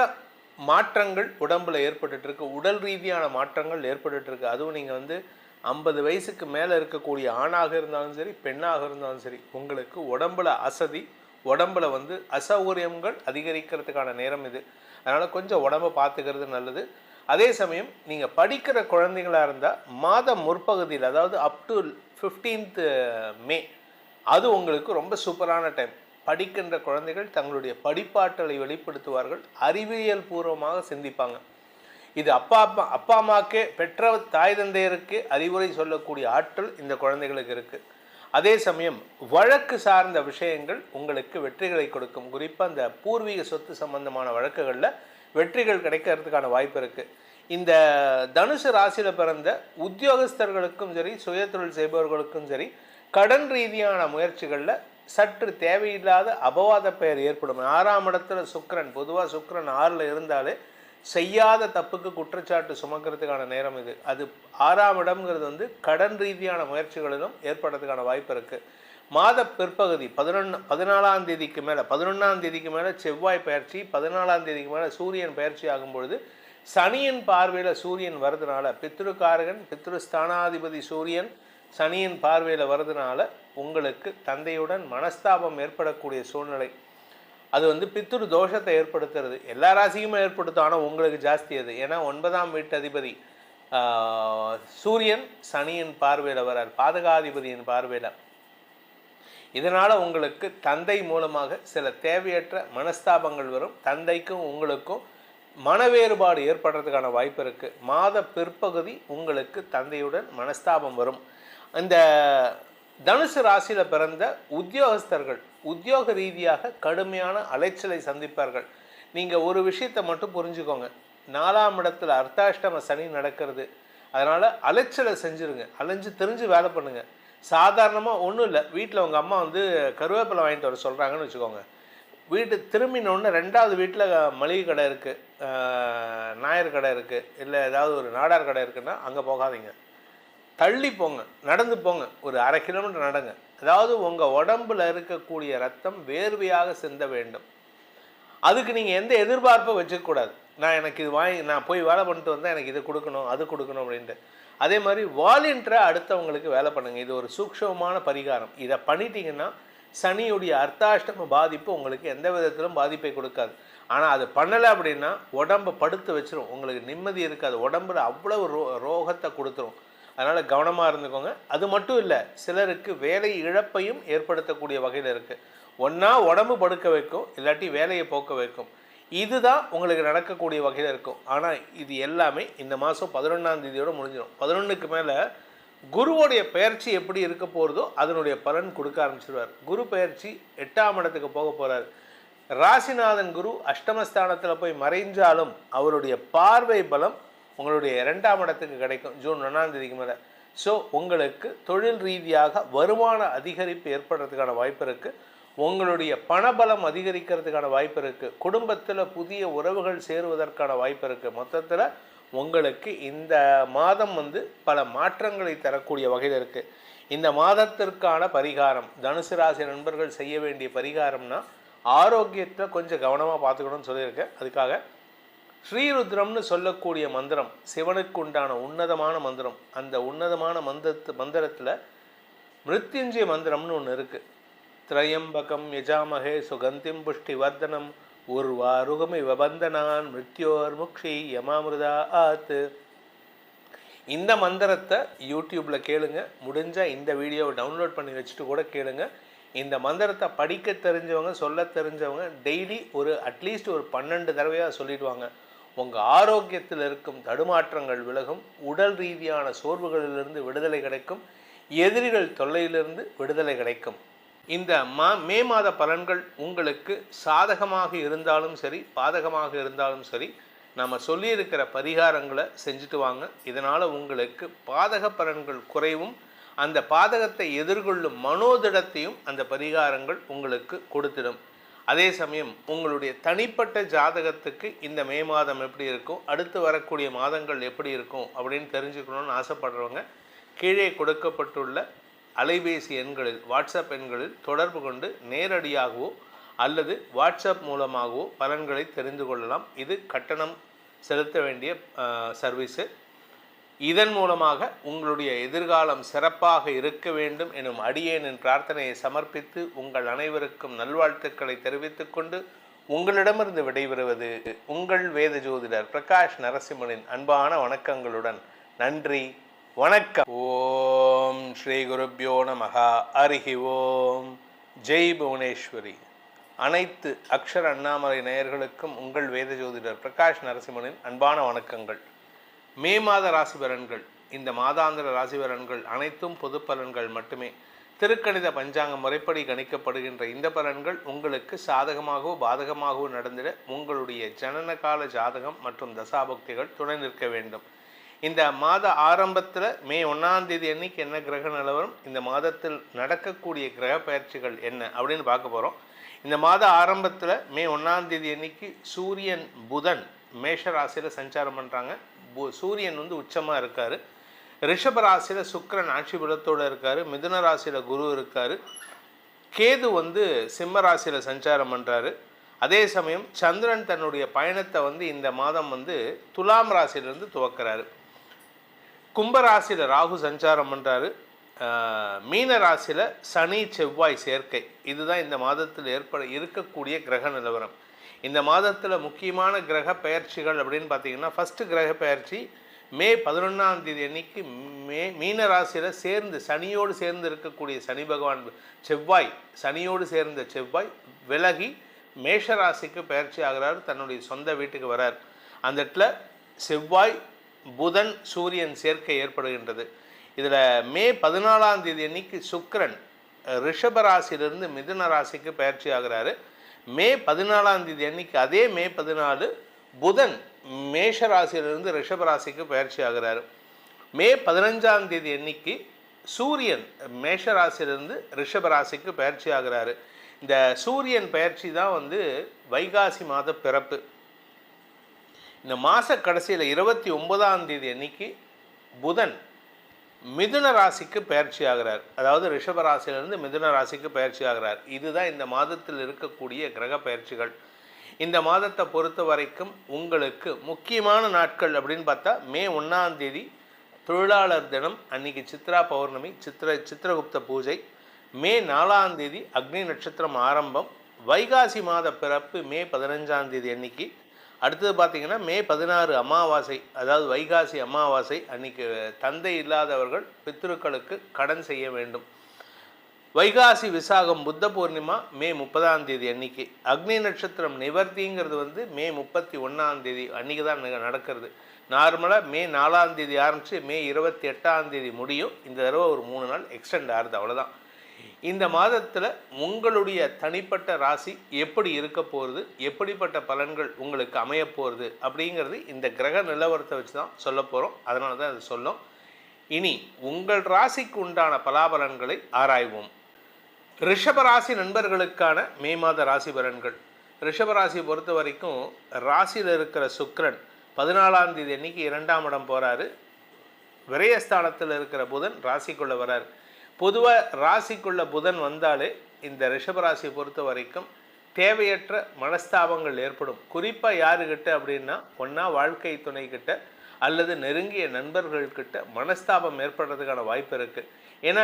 மாற்றங்கள் உடம்பில் ஏற்பட்டுருக்கு. உடல் ரீதியான மாற்றங்கள் ஏற்பட்டுருக்கு. அதுவும் நீங்கள் 50 வயசுக்கு மேலே இருக்கக்கூடிய ஆணாக இருந்தாலும் சரி, பெண்ணாக இருந்தாலும் சரி, உங்களுக்கு உடம்பில் அசதி, உடம்பில் அசௌகரியங்கள் அதிகரிக்கிறதுக்கான நேரம் இது. அதனால் கொஞ்சம் உடம்பை பார்த்துக்கிறது நல்லது. அதே சமயம் நீங்கள் படிக்கிற குழந்தைங்களாக இருந்தால் மாதம் முற்பகுதியில், அதாவது அப் டு 15th மே, அது உங்களுக்கு ரொம்ப சூப்பரான டைம். படிக்கின்ற குழந்தைகள் தங்களுடைய படிப்பாற்றலை வெளிப்படுத்துவார்கள், அறிவியல் பூர்வமாக சிந்திப்பாங்க. இது அப்பா அம்மாக்கே, பெற்ற தாய் தந்தையருக்கு அறிவுரை சொல்லக்கூடிய ஆற்றல் இந்த குழந்தைகளுக்கு இருக்குது. அதே சமயம் வழக்கு சார்ந்த விஷயங்கள் உங்களுக்கு வெற்றிகளை கொடுக்கும். குறிப்பாக இந்த பூர்வீக சொத்து சம்பந்தமான வழக்குகளில் வெற்றிகள் கிடைக்கிறதுக்கான வாய்ப்பு இருக்குது. இந்த தனுசு ராசியில் பிறந்த உத்தியோகஸ்தர்களுக்கும் சரி, சுயதொழில் செய்பவர்களுக்கும் சரி, கடன் ரீதியான முயற்சிகளில் சற்று தேவையில்லாத அபவாத பெயர் ஏற்படும். 6ஆம் இடத்துல சுக்கிரன், பொதுவாக சுக்கிரன் 6ல் இருந்தாலே செய்யாத தப்புக்கு குற்றச்சாட்டு சுமக்கிறதுக்கான நேரம் இது. அது 6ஆம் இடம்ங்கிறது கடன் ரீதியான முயற்சிகளிலும் ஏற்படுறதுக்கான வாய்ப்பு இருக்குது. மாத பிற்பகுதி 14ஆம் தேதிக்கு மேலே, 11ஆம் தேதிக்கு மேலே செவ்வாய் பயிற்சி, 14ஆம் தேதிக்கு மேலே சூரியன் பயிற்சி ஆகும்பொழுது சனியின் பார்வையில் சூரியன் வரதுனால, பித்ருக்காரகன் பித்ருஸ்தானாதிபதி சூரியன் சனியின் பார்வையில் வரதுனால உங்களுக்கு தந்தையுடன் மனஸ்தாபம் ஏற்படக்கூடிய சூழ்நிலை. அது பித்ரு தோஷத்தை ஏற்படுத்துறது. எல்லா ராசிக்குமே ஏற்படுத்தும், ஆனால் உங்களுக்கு ஜாஸ்தி அது. ஏன்னா 9ஆம் வீட்டு அதிபதி சூரியன் சனியின் பார்வையில் வரார், பாதகாதிபதியின் பார்வையில். இதனால் உங்களுக்கு தந்தை மூலமாக சில தேவையற்ற மனஸ்தாபங்கள் வரும். தந்தைக்கும் உங்களுக்கும் மன வேறுபாடு ஏற்படுறதுக்கான வாய்ப்பு இருக்குது. மாத பிற்பகுதி உங்களுக்கு தந்தையுடன் மனஸ்தாபம் வரும். இந்த தனுசு ராசியில் பிறந்த உத்தியோகஸ்தர்கள் உத்தியோக ரீதியாக கடுமையான அலைச்சலை சந்திப்பார்கள். நீங்கள் ஒரு விஷயத்தை மட்டும் புரிஞ்சுக்கோங்க, 4ஆம் இடத்துல அர்த்தாஷ்டம சனி நடக்கிறது. அதனால் அலைச்சலை செஞ்சுருங்க, அலைஞ்சு தெரிஞ்சு வேலை பண்ணுங்கள். சாதாரணமாக ஒன்றும் இல்லை, வீட்டில் உங்கள் அம்மா கருவேப்பிலை வாங்கிட்டு வர சொல்கிறாங்கன்னு வச்சுக்கோங்க. வீட்டு திரும்பினோடனே 2வது வீட்டில் மளிகை கடை இருக்குது, நாயர் கடை இருக்குது, இல்லை ஏதாவது ஒரு நாடார் கடை இருக்குன்னா அங்கே போகாதீங்க, தள்ளி போங்க, நடந்து போங்க, ஒரு 1/2 கிலோமீட்டர் நடங்க. அதாவது உங்கள் உடம்பில் இருக்கக்கூடிய ரத்தம் வேர்வையாக சிந்த வேண்டும். அதுக்கு நீங்கள் எந்த எதிர்பார்ப்பும் வச்சுக்கூடாது. எனக்கு இது நான் போய் வேலை பண்ணிட்டு வந்தால் எனக்கு இது கொடுக்கணும் அது கொடுக்கணும் அப்படின்ட்டு. அதே மாதிரி வாலண்டியராக அடுத்தவங்களுக்கு வேலை பண்ணுங்கள். இது ஒரு சூக்ஷ்மமான பரிகாரம். இதை பண்ணிட்டீங்கன்னா சனியுடைய அர்த்தாஷ்டம பாதிப்பு உங்களுக்கு எந்த விதத்திலும் பாதிப்பை கொடுக்காது. ஆனால் அது பண்ணலை அப்படின்னா உடம்பை படுத்து வச்சிரும், உங்களுக்கு நிம்மதி இருக்காது, உடம்புல அவ்வளவு ரோகத்தை கொடுத்துரும். அதனால் கவனமாக இருந்துக்கோங்க. அது மட்டும் இல்லை, சிலருக்கு வேலை இழப்பையும் ஏற்படுத்தக்கூடிய வகையில் இருக்குது. ஒன்றா உடம்பு படுக்க வைக்கும், இல்லாட்டி வேலையை போக்க வைக்கும். இதுதான் உங்களுக்கு நடக்கக்கூடிய வகையில் இருக்கும். ஆனால் இது எல்லாமே இந்த மாதம் 11ஆம் தேதியோடு முடிஞ்சிடும். 11க்கு மேலே குருவோடைய பயிற்சி எப்படி இருக்க போகிறதோ அதனுடைய பலன் கொடுக்க ஆரம்பிச்சிடுவார். குரு பயிற்சி 8ஆம் இடத்துக்கு போக போகிறார். ராசிநாதன் குரு அஷ்டமஸ்தானத்தில் போய் மறைஞ்சாலும் அவருடைய பார்வை பலம் உங்களுடைய 2ஆம் இடத்துக்கு கிடைக்கும் ஜூன் 1ஆம் தேதிக்கு மேலே. ஸோ உங்களுக்கு தொழில் ரீதியாக வருமான அதிகரிப்பு ஏற்படுறதுக்கான வாய்ப்பு இருக்குது. உங்களுடைய பணபலம் அதிகரிக்கிறதுக்கான வாய்ப்பு இருக்குது. குடும்பத்தில் புதிய உறவுகள் சேருவதற்கான வாய்ப்பு இருக்குது. மொத்தத்தில் உங்களுக்கு இந்த மாதம் பல மாற்றங்களை தரக்கூடிய வகையில் இருக்குது. இந்த மாதத்திற்கான பரிகாரம், தனுசு ராசி நண்பர்கள் செய்ய வேண்டிய பரிகாரம்னா ஆரோக்கியத்தை கொஞ்சம் கவனமாக பார்த்துக்கணும்னு சொல்லியிருக்கேன். அதுக்காக ஸ்ரீருத்ரம்னு சொல்லக்கூடிய மந்திரம் சிவனுக்கு உண்டான உன்னதமான மந்திரம். அந்த உன்னதமான மந்திரத்தில் மிருத்யுஞ்சய மந்திரம்னு ஒன்று இருக்குது. திரையம்பகம் யஜாமகே சுகந்திம் புஷ்டி வர்தனம் உர்வாருகமி வபந்தனான் மிருத்யோர் முக்ஷி யமாமிருதா ஆத்து. இந்த மந்திரத்தை யூடியூப்பில் கேளுங்க. முடிஞ்சால் இந்த வீடியோவை டவுன்லோட் பண்ணி வச்சுட்டு கூட கேளுங்க. இந்த மந்திரத்தை படிக்க தெரிஞ்சவங்க, சொல்ல தெரிஞ்சவங்க டெய்லி அட்லீஸ்ட் ஒரு 12 தடவையாக சொல்லிடுவாங்க. உங்கள் ஆரோக்கியத்தில் இருக்கும் தடுமாற்றங்கள் விலகும், உடல் ரீதியான சோர்வுகளிலிருந்து விடுதலை கிடைக்கும், எதிரிகள் தொல்லையிலிருந்து விடுதலை கிடைக்கும். இந்த மே மாத பலன்கள் உங்களுக்கு சாதகமாக இருந்தாலும் சரி, பாதகமாக இருந்தாலும் சரி, நம்ம சொல்லியிருக்கிற பரிகாரங்களை செஞ்சுட்டு வாங்க. இதனால் உங்களுக்கு பாதக பலன்கள் குறைவும், அந்த பாதகத்தை எதிர்கொள்ளும் மனோதிடத்தையும் அந்த பரிகாரங்கள் உங்களுக்கு கொடுத்திடும். அதே சமயம் உங்களுடைய தனிப்பட்ட ஜாதகத்துக்கு இந்த மே மாதம் எப்படி இருக்கும், அடுத்து வரக்கூடிய மாதங்கள் எப்படி இருக்கும் அப்படின்னு தெரிஞ்சுக்கணும்னு ஆசைப்படுறவங்க கீழே கொடுக்கப்பட்டுள்ள அலைபேசி எண்களில், வாட்ஸ்அப் எண்களில் தொடர்பு கொண்டு நேரடியாகவோ அல்லது வாட்ஸ்அப் மூலமாகவோ பலன்களை தெரிந்து கொள்ளலாம். இது கட்டணம் செலுத்த வேண்டிய சர்வீஸு. இதன் மூலமாக உங்களுடைய எதிர்காலம் சிறப்பாக இருக்க வேண்டும் எனும் அடியேனின் பிரார்த்தனையை சமர்ப்பித்து உங்கள் அனைவருக்கும் நல்வாழ்த்துக்களை தெரிவித்துக் கொண்டு உங்களிடமிருந்து விடைபெறுவது உங்கள் வேத ஜோதிடர் பிரகாஷ் நரசிம்மனின் அன்பான வணக்கங்களுடன். நன்றி, வணக்கம். ஓம் ஸ்ரீ குருப்யோ நமஹ. ஹரிஹி ஓம். ஜெய் புவனேஸ்வரி. அனைத்து அக்ஷர அண்ணாமலை நேயர்களுக்கும் உங்கள் வேத ஜோதிடர் பிரகாஷ் நரசிம்மனின் அன்பான வணக்கங்கள். மே மாத ராசி பலன்கள், இந்த மாதாந்திர ராசி பலன்கள் அனைத்தும் பொது பலன்கள் மட்டுமே. திருக்கணித பஞ்சாங்க முறைப்படி கணிக்கப்படுகின்ற இந்த பலன்கள் உங்களுக்கு சாதகமாகவோ பாதகமாகவோ நடந்திட உங்களுடைய ஜனனகால ஜாதகம் மற்றும் தசாபக்திகள் துணை நிற்க வேண்டும். இந்த மாத ஆரம்பத்தில் மே 1ஆம் தேதி அன்னைக்கு என்ன கிரக நிலவரம், இந்த மாதத்தில் நடக்கக்கூடிய கிரக பயிற்சிகள் என்ன அப்படின்னு பார்க்க போகிறோம். இந்த மாத ஆரம்பத்தில் மே 1ஆம் தேதி அன்னைக்கு சூரியன் புதன் மேஷ ராசியில் சஞ்சாரம் பண்ணுறாங்க. சூரியன் உச்சமாக இருக்கார். ரிஷப ராசியில் சுக்கிரன் ஆட்சி பலத்தோடு இருக்கார். மிதுன ராசியில் குரு இருக்கார். கேது சிம்ம ராசியில் சஞ்சாரம் பண்ணுறாரு. அதே சமயம் சந்திரன் தன்னுடைய பயணத்தை இந்த மாதம் துலாம் ராசியிலிருந்து துவக்கிறாரு. கும்பராசியில் ராகு சஞ்சாரம் பண்ணுறாரு. மீன ராசியில் சனி செவ்வாய் சேர்க்கை. இதுதான் இந்த மாதத்தில் இருக்கக்கூடிய கிரக நிலவரம். இந்த மாதத்தில் முக்கியமான கிரக பெயர்ச்சிகள் அப்படின்னு பார்த்தீங்கன்னா, ஃபஸ்ட்டு கிரக பெயர்ச்சி மே 11ஆம் தேதி அன்னைக்கு மீன ராசியில் சனியோடு சேர்ந்து இருக்கக்கூடிய சனி பகவான் செவ்வாய், சனியோடு சேர்ந்த செவ்வாய் விலகி மேஷ ராசிக்கு பெயர்ச்சி ஆகிறார். தன்னுடைய சொந்த வீட்டுக்கு வரார். அந்த இடத்துல செவ்வாய் புதன் சூரியன் சேர்க்கை ஏற்படுகின்றது. இதில் மே 14ஆம் தேதி அன்னைக்கு சுக்கிரன் ரிஷப ராசியிலிருந்து மிதுன ராசிக்கு பெயர்ச்சி ஆகிறாரு. மே 14ஆம் தேதி அன்னைக்கு, அதே மே 14 புதன் மேஷ ராசியிலிருந்து ரிஷப ராசிக்கு பயிற்சி ஆகிறாரு. மே 15ஆம் தேதி அன்னைக்கு சூரியன் மேஷ ராசியிலிருந்து ரிஷப ராசிக்கு பயிற்சி ஆகிறாரு. இந்த சூரியன் பயிற்சி தான் வைகாசி மாத பிறப்பு. இந்த மாத கடைசியில் 29ஆம் தேதி அன்னைக்கு புதன் மிதுன ராசிக்கு பயிற்சி ஆகிறார். அதாவது ரிஷப ராசியிலிருந்து மிதுன ராசிக்கு பயிற்சி ஆகிறார். இதுதான் இந்த மாதத்தில் இருக்கக்கூடிய கிரக பயிற்சிகள். இந்த மாதத்தை பொறுத்த வரைக்கும் உங்களுக்கு முக்கியமான நாட்கள் அப்படின்னு பார்த்தா மே 1ஆம் தேதி தொழிலாளர் தினம், அன்னைக்கு சித்ரா பௌர்ணமி, சித்திரகுப்த பூஜை. மே 4ஆம் தேதி அக்னி நட்சத்திரம் ஆரம்பம். வைகாசி மாத பிறப்பு மே 15ஆம் தேதி அன்னைக்கு. அடுத்தது பார்த்திங்கன்னா மே 16 அமாவாசை, அதாவது வைகாசி அமாவாசை அன்னைக்கு தந்தை இல்லாதவர்கள் பித்ருக்களுக்கு கடன் செய்ய வேண்டும். வைகாசி விசாகம் புத்த பூர்ணிமா மே 30ஆம் தேதி அன்னைக்கு. அக்னி நட்சத்திரம் நிவர்த்திங்கிறது வந்து மே 31ஆம் தேதி அன்றைக்கி தான் நடக்கிறது. நார்மலாக மே 4ஆம் தேதி ஆரம்பித்து மே 28ஆம் தேதி முடியும். இந்த தடவை ஒரு 3 நாள் எக்ஸ்டெண்ட் ஆகுது, அவ்வளோதான். இந்த மாதத்தில் உங்களுடைய தனிப்பட்ட ராசி எப்படி இருக்க போகிறது, எப்படிப்பட்ட பலன்கள் உங்களுக்கு அமைய போகிறது அப்படிங்கிறது இந்த கிரக நிலவரத்தை வச்சு தான் சொல்ல போகிறோம். அதனால தான் அது சொல்லும். இனி உங்கள் ராசிக்கு உண்டான பலாபலன்களை ஆராய்வோம். ரிஷபராசி நண்பர்களுக்கான மே மாத ராசி பலன்கள். ரிஷபராசியை பொறுத்த வரைக்கும் ராசியில் இருக்கிற சுக்கிரன் 14ஆம் தேதி அன்னைக்கு 2ஆம் இடம் போகிறாரு. விரயஸ்தானத்தில் இருக்கிற புதன் ராசிக்குள்ளே வராரு. பொதுவாக ராசிக்குள்ள புதன் வந்தாலே இந்த ரிஷபராசியை பொறுத்த வரைக்கும் தேவையற்ற மனஸ்தாபங்கள் ஏற்படும். குறிப்பாக யாருக்கிட்ட அப்படின்னா, ஒன்றா வாழ்க்கை துணைக்கிட்ட அல்லது நெருங்கிய நண்பர்கள்கிட்ட மனஸ்தாபம் ஏற்படுறதுக்கான வாய்ப்பு இருக்குது. ஏன்னா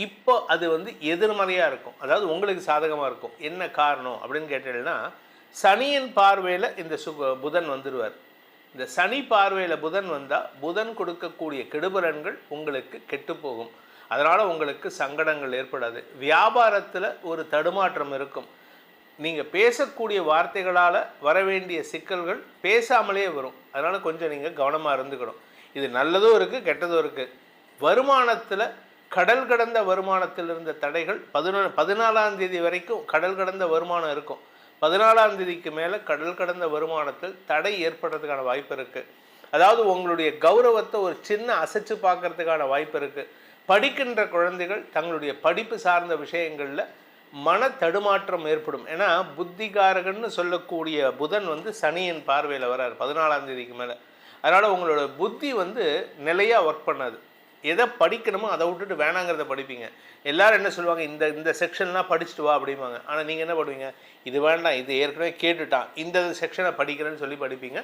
இப்போ அது வந்து எதிர்மறையாக இருக்கும், அதாவது உங்களுக்கு சாதகமாக இருக்கும். என்ன காரணம் அப்படின்னு கேட்டீங்கன்னா, சனியின் பார்வையில் இந்த புதன் வந்துடுவார். இந்த சனி பார்வையில் புதன் வந்தால் புதன் கொடுக்கக்கூடிய கெடுபலன்கள் உங்களுக்கு கெட்டு போகும். அதனால் உங்களுக்கு சங்கடங்கள் ஏற்படாது. வியாபாரத்தில் ஒரு தடுமாற்றம் இருக்கும். நீங்கள் பேசக்கூடிய வார்த்தைகளால் வர வேண்டிய சிக்கல்கள் பேசாமலே வரும். அதனால் கொஞ்சம் நீங்கள் கவனமாக இருந்துக்கணும். இது நல்லதும் இருக்குது, கெட்டதும் இருக்குது. வருமானத்தில் கடல் கடந்த வருமானத்தில் இருந்த தடைகள் 14ஆம் தேதி வரைக்கும் கடல் கடந்த வருமானம் இருக்கும். 14ஆம் தேதிக்கு மேலே கடல் கடந்த வருமானத்தில் தடை ஏற்படுறதுக்கான வாய்ப்பு இருக்குது. அதாவது உங்களுடைய கௌரவத்தை ஒரு சின்ன அசைச்சு பார்க்கறதுக்கான வாய்ப்பு இருக்குது. படிக்கின்ற குழந்தைகள் தங்களுடைய படிப்பு சார்ந்த விஷயங்களில் மன தடுமாற்றம் ஏற்படும். ஏன்னா புத்திகாரகன்னு சொல்லக்கூடிய புதன் வந்து சனியின் பார்வையில் வராரு 14ஆம் தேதிக்கு மேலே. அதனால் உங்களோட புத்தி வந்து நிலையாக ஒர்க் பண்ணாது. எதை படிக்கணுமோ அதை விட்டுட்டு வேணாங்கிறத படிப்பீங்க. எல்லோரும் என்ன சொல்லுவாங்க, இந்த செக்ஷன்லாம் படிச்சுட்டு வா அப்படிம்பாங்க. ஆனால் நீங்கள் என்ன பண்ணுவீங்க, இது வேண்டாம், இது ஏற்கனவே கேட்டுட்டான், இந்த செக்ஷனை படிக்கிறேன்னு சொல்லி படிப்பீங்க.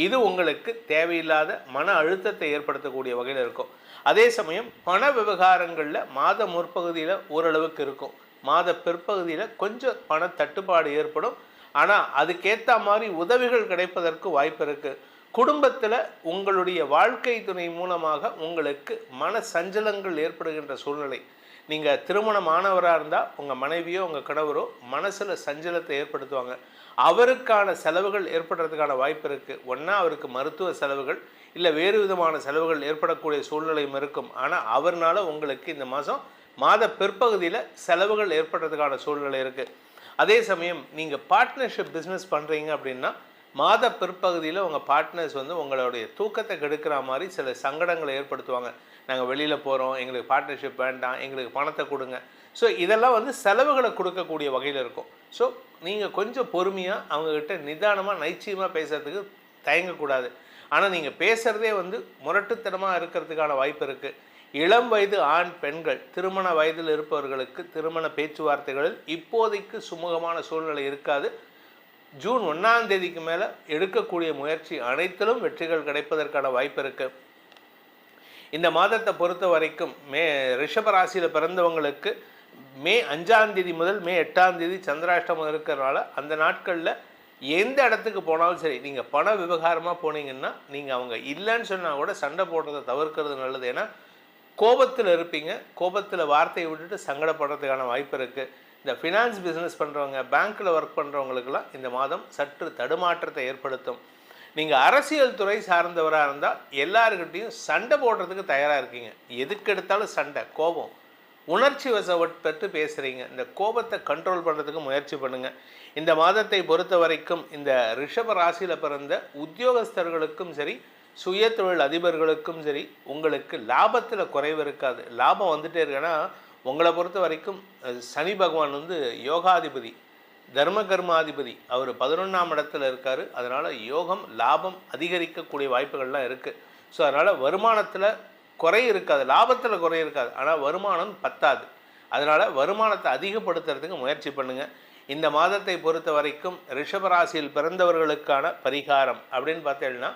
இது உங்களுக்கு தேவையில்லாத மன அழுத்தத்தை ஏற்படுத்தக்கூடிய வகையில் இருக்கும். அதே சமயம் பண விவகாரங்களில் மாத முற்பகுதியில் ஓரளவுக்கு இருக்கும். மாத பிற்பகுதியில் கொஞ்சம் பண தட்டுப்பாடு ஏற்படும். ஆனால் அதுக்கேற்ற மாதிரி உதவிகள் கிடைப்பதற்கு வாய்ப்பு இருக்குது. குடும்பத்தில் உங்களுடைய வாழ்க்கை துணை மூலமாக உங்களுக்கு மன சஞ்சலங்கள் ஏற்படுகின்ற சூழ்நிலை. நீங்கள் திருமணமானவராக இருந்தால் உங்கள் மனைவியோ உங்கள் கணவரோ மனசில் சஞ்சலத்தை ஏற்படுத்துவாங்க. அவருக்கான செலவுகள் ஏற்படுறதுக்கான வாய்ப்பு இருக்குது. ஒன்றா அவருக்கு மருத்துவ செலவுகள் இல்லை வேறு விதமான செலவுகள் ஏற்படக்கூடிய சூழ்நிலையும் இருக்கும். ஆனால் அவர்னால உங்களுக்கு இந்த மாத பிற்பகுதியில் செலவுகள் ஏற்படுறதுக்கான சூழ்நிலை இருக்குது. அதே சமயம் நீங்கள் பார்ட்னர்ஷிப் பிஸ்னஸ் பண்ணுறீங்க அப்படின்னா மாத பிற்பகுதியில் உங்கள் பார்ட்னர்ஸ் வந்து உங்களுடைய தூக்கத்தை கெடுக்கிற மாதிரி சில சங்கடங்களை ஏற்படுத்துவாங்க. நாங்கள் வெளியில் போகிறோம், எங்களுக்கு பார்ட்னர்ஷிப் வேண்டாம், எங்களுக்கு பணத்தை கொடுங்க. ஸோ இதெல்லாம் வந்து செலவுகளை கொடுக்கக்கூடிய வகையில் இருக்கும். ஸோ நீங்கள் கொஞ்சம் பொறுமையாக அவங்கக்கிட்ட நிதானமாக நைச்சியமாக பேசுகிறதுக்கு தயங்கக்கூடாது. ஆனால் நீங்கள் பேசுகிறதே வந்து முரட்டுத்தனமாக இருக்கிறதுக்கான வாய்ப்பு இருக்குது. இளம் வயது ஆண் பெண்கள் திருமண வயதில் இருப்பவர்களுக்கு திருமண பேச்சுவார்த்தைகளில் இப்போதைக்கு சுமூகமான சூழ்நிலை இருக்காது. ஜூன் 1ஆம் தேதிக்கு மேலே எடுக்கக்கூடிய முயற்சி அனைத்திலும் வெற்றிகள் கிடைப்பதற்கான வாய்ப்பு இருக்குது. இந்த மாதத்தை பொறுத்த வரைக்கும் ரிஷபராசியில் பிறந்தவங்களுக்கு மே 5ஆம் தேதி முதல் மே 8ஆம் தேதி சந்திராஷ்டமம் இருக்கிறனால அந்த நாட்களில் எந்த இடத்துக்கு போனாலும் சரி, நீங்கள் பண விவகாரமாக போனீங்கன்னா நீங்கள் அவங்க இல்லைன்னு சொன்னால் கூட சண்டை போடுறதை தவிர்க்கிறது நல்லது. ஏன்னா கோபத்தில் இருப்பீங்க, கோபத்தில் வார்த்தையை விட்டுட்டு சங்கடப்படுறதுக்கான வாய்ப்பு இருக்குது. இந்த ஃபினான்ஸ் பிஸ்னஸ் பண்ணுறவங்க, பேங்க்கில் ஒர்க் பண்ணுறவங்களுக்கெல்லாம் இந்த மாதம் சற்று தடுமாற்றத்தை ஏற்படுத்தும். நீங்கள் அரசியல் துறை சார்ந்தவராக இருந்தால் எல்லாருக்கிட்டையும் சண்டை போடுறதுக்கு தயாராக இருக்கீங்க. எதுக்கு எடுத்தாலும் சண்டை, கோபம், உணர்ச்சி வசப்பட்டு பேசுகிறீங்க. இந்த கோபத்தை கண்ட்ரோல் பண்ணுறதுக்கு முயற்சி பண்ணுங்கள். இந்த மாதத்தை பொறுத்த வரைக்கும் இந்த ரிஷப ராசியில் பிறந்த உத்தியோகஸ்தர்களுக்கும் சரி, சுய தொழில் அதிபர்களுக்கும் சரி, உங்களுக்கு லாபத்தில் குறைவு இருக்காது. லாபம் வந்துட்டே இருக்குன்னா உங்களை பொறுத்த வரைக்கும் சனி பகவான் வந்து யோகாதிபதி, தர்ம கர்மாதிபதி, அவர் 11ஆம் இடத்துல இருக்கார். அதனால் யோகம் லாபம் அதிகரிக்கக்கூடிய வாய்ப்புகள்லாம் இருக்குது. ஸோ அதனால் வருமானத்தில் குறை இருக்காது, லாபத்தில் குறை இருக்காது. ஆனால் வருமானம் பத்தாது. அதனால் வருமானத்தை அதிகப்படுத்துறதுக்கு முயற்சி பண்ணுங்கள். இந்த மாதத்தை பொறுத்த வரைக்கும் ரிஷபராசியில் பிறந்தவர்களுக்கான பரிகாரம் அப்படின்னு பார்த்தீங்கன்னா,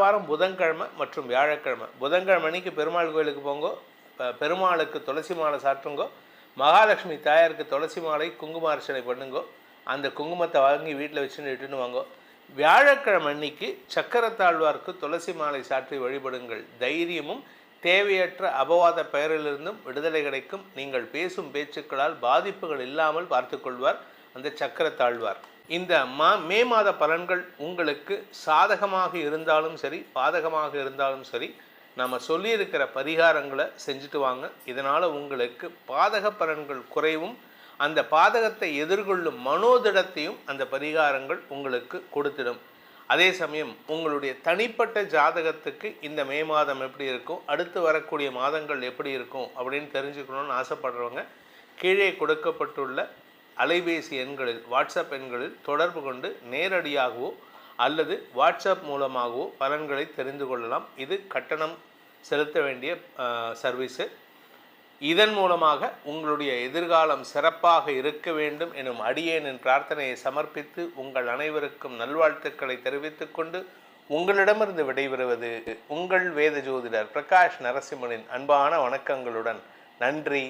வாரம் புதன்கிழமை மற்றும் வியாழக்கிழமை. புதன்கிழமை அன்னைக்கு பெருமாள் கோயிலுக்கு போங்கோ, பெருமாளுக்கு துளசி மாலை சாற்றுங்கோ, மகாலட்சுமி தாயாருக்கு துளசி மாலை குங்குமார்ச்சனை பண்ணுங்கோ, அந்த குங்குமத்தை வாங்கி வீட்டில் வச்சுன்னு இட்டுன்னு வாங்கோ. வியாழக்கிழமை அன்னைக்கு சக்கரத்தாழ்வார்க்கு துளசி மாலை சாற்றி வழிபடுங்கள். தைரியமும் தேவையற்ற அபவாத பெயரிலிருந்தும் விடுதலை கிடைக்கும். நீங்கள் பேசும் பேச்சுக்களால் பாதிப்புகள் இல்லாமல் பார்த்து கொள்வார் அந்த சக்கரத்தாழ்வார். இந்த மே மாத பலன்கள் உங்களுக்கு சாதகமாக இருந்தாலும் சரி, பாதகமாக இருந்தாலும் சரி, நம்ம சொல்லியிருக்கிற பரிகாரங்களை செஞ்சுட்டு வாங்க. இதனால் உங்களுக்கு பாதக பலன்கள் குறைவும், அந்த பாதகத்தை எதிர்கொள்ளும் மனோதிடத்தையும் அந்த பரிகாரங்கள் உங்களுக்கு கொடுத்திடும். அதே சமயம் உங்களுடைய தனிப்பட்ட ஜாதகத்துக்கு இந்த மே மாதம் எப்படி இருக்கும், அடுத்து வரக்கூடிய மாதங்கள் எப்படி இருக்கும் அப்படின்னு தெரிஞ்சுக்கணும்னு ஆசைப்படுறவங்க கீழே கொடுக்கப்பட்டுள்ள அலைபேசி எண்களில், வாட்ஸ்அப் எண்களில் தொடர்பு கொண்டு நேரடியாகவோ அல்லது வாட்ஸ்அப் மூலமாகவோ பலன்களை தெரிந்து கொள்ளலாம். இது கட்டணம் செலுத்த வேண்டிய சர்வீஸு. இதன் மூலமாக உங்களுடைய எதிர்காலம் சிறப்பாக இருக்க வேண்டும் எனும் அடியேனின் பிரார்த்தனையை சமர்ப்பித்து உங்கள் அனைவருக்கும் நல்வாழ்த்துக்களை தெரிவித்துக் கொண்டு உங்களிடமிருந்து விடைபெறுவது உங்கள் வேத ஜோதிடர் பிரகாஷ் நரசிம்மனின் அன்பான வணக்கங்களுடன். நன்றி,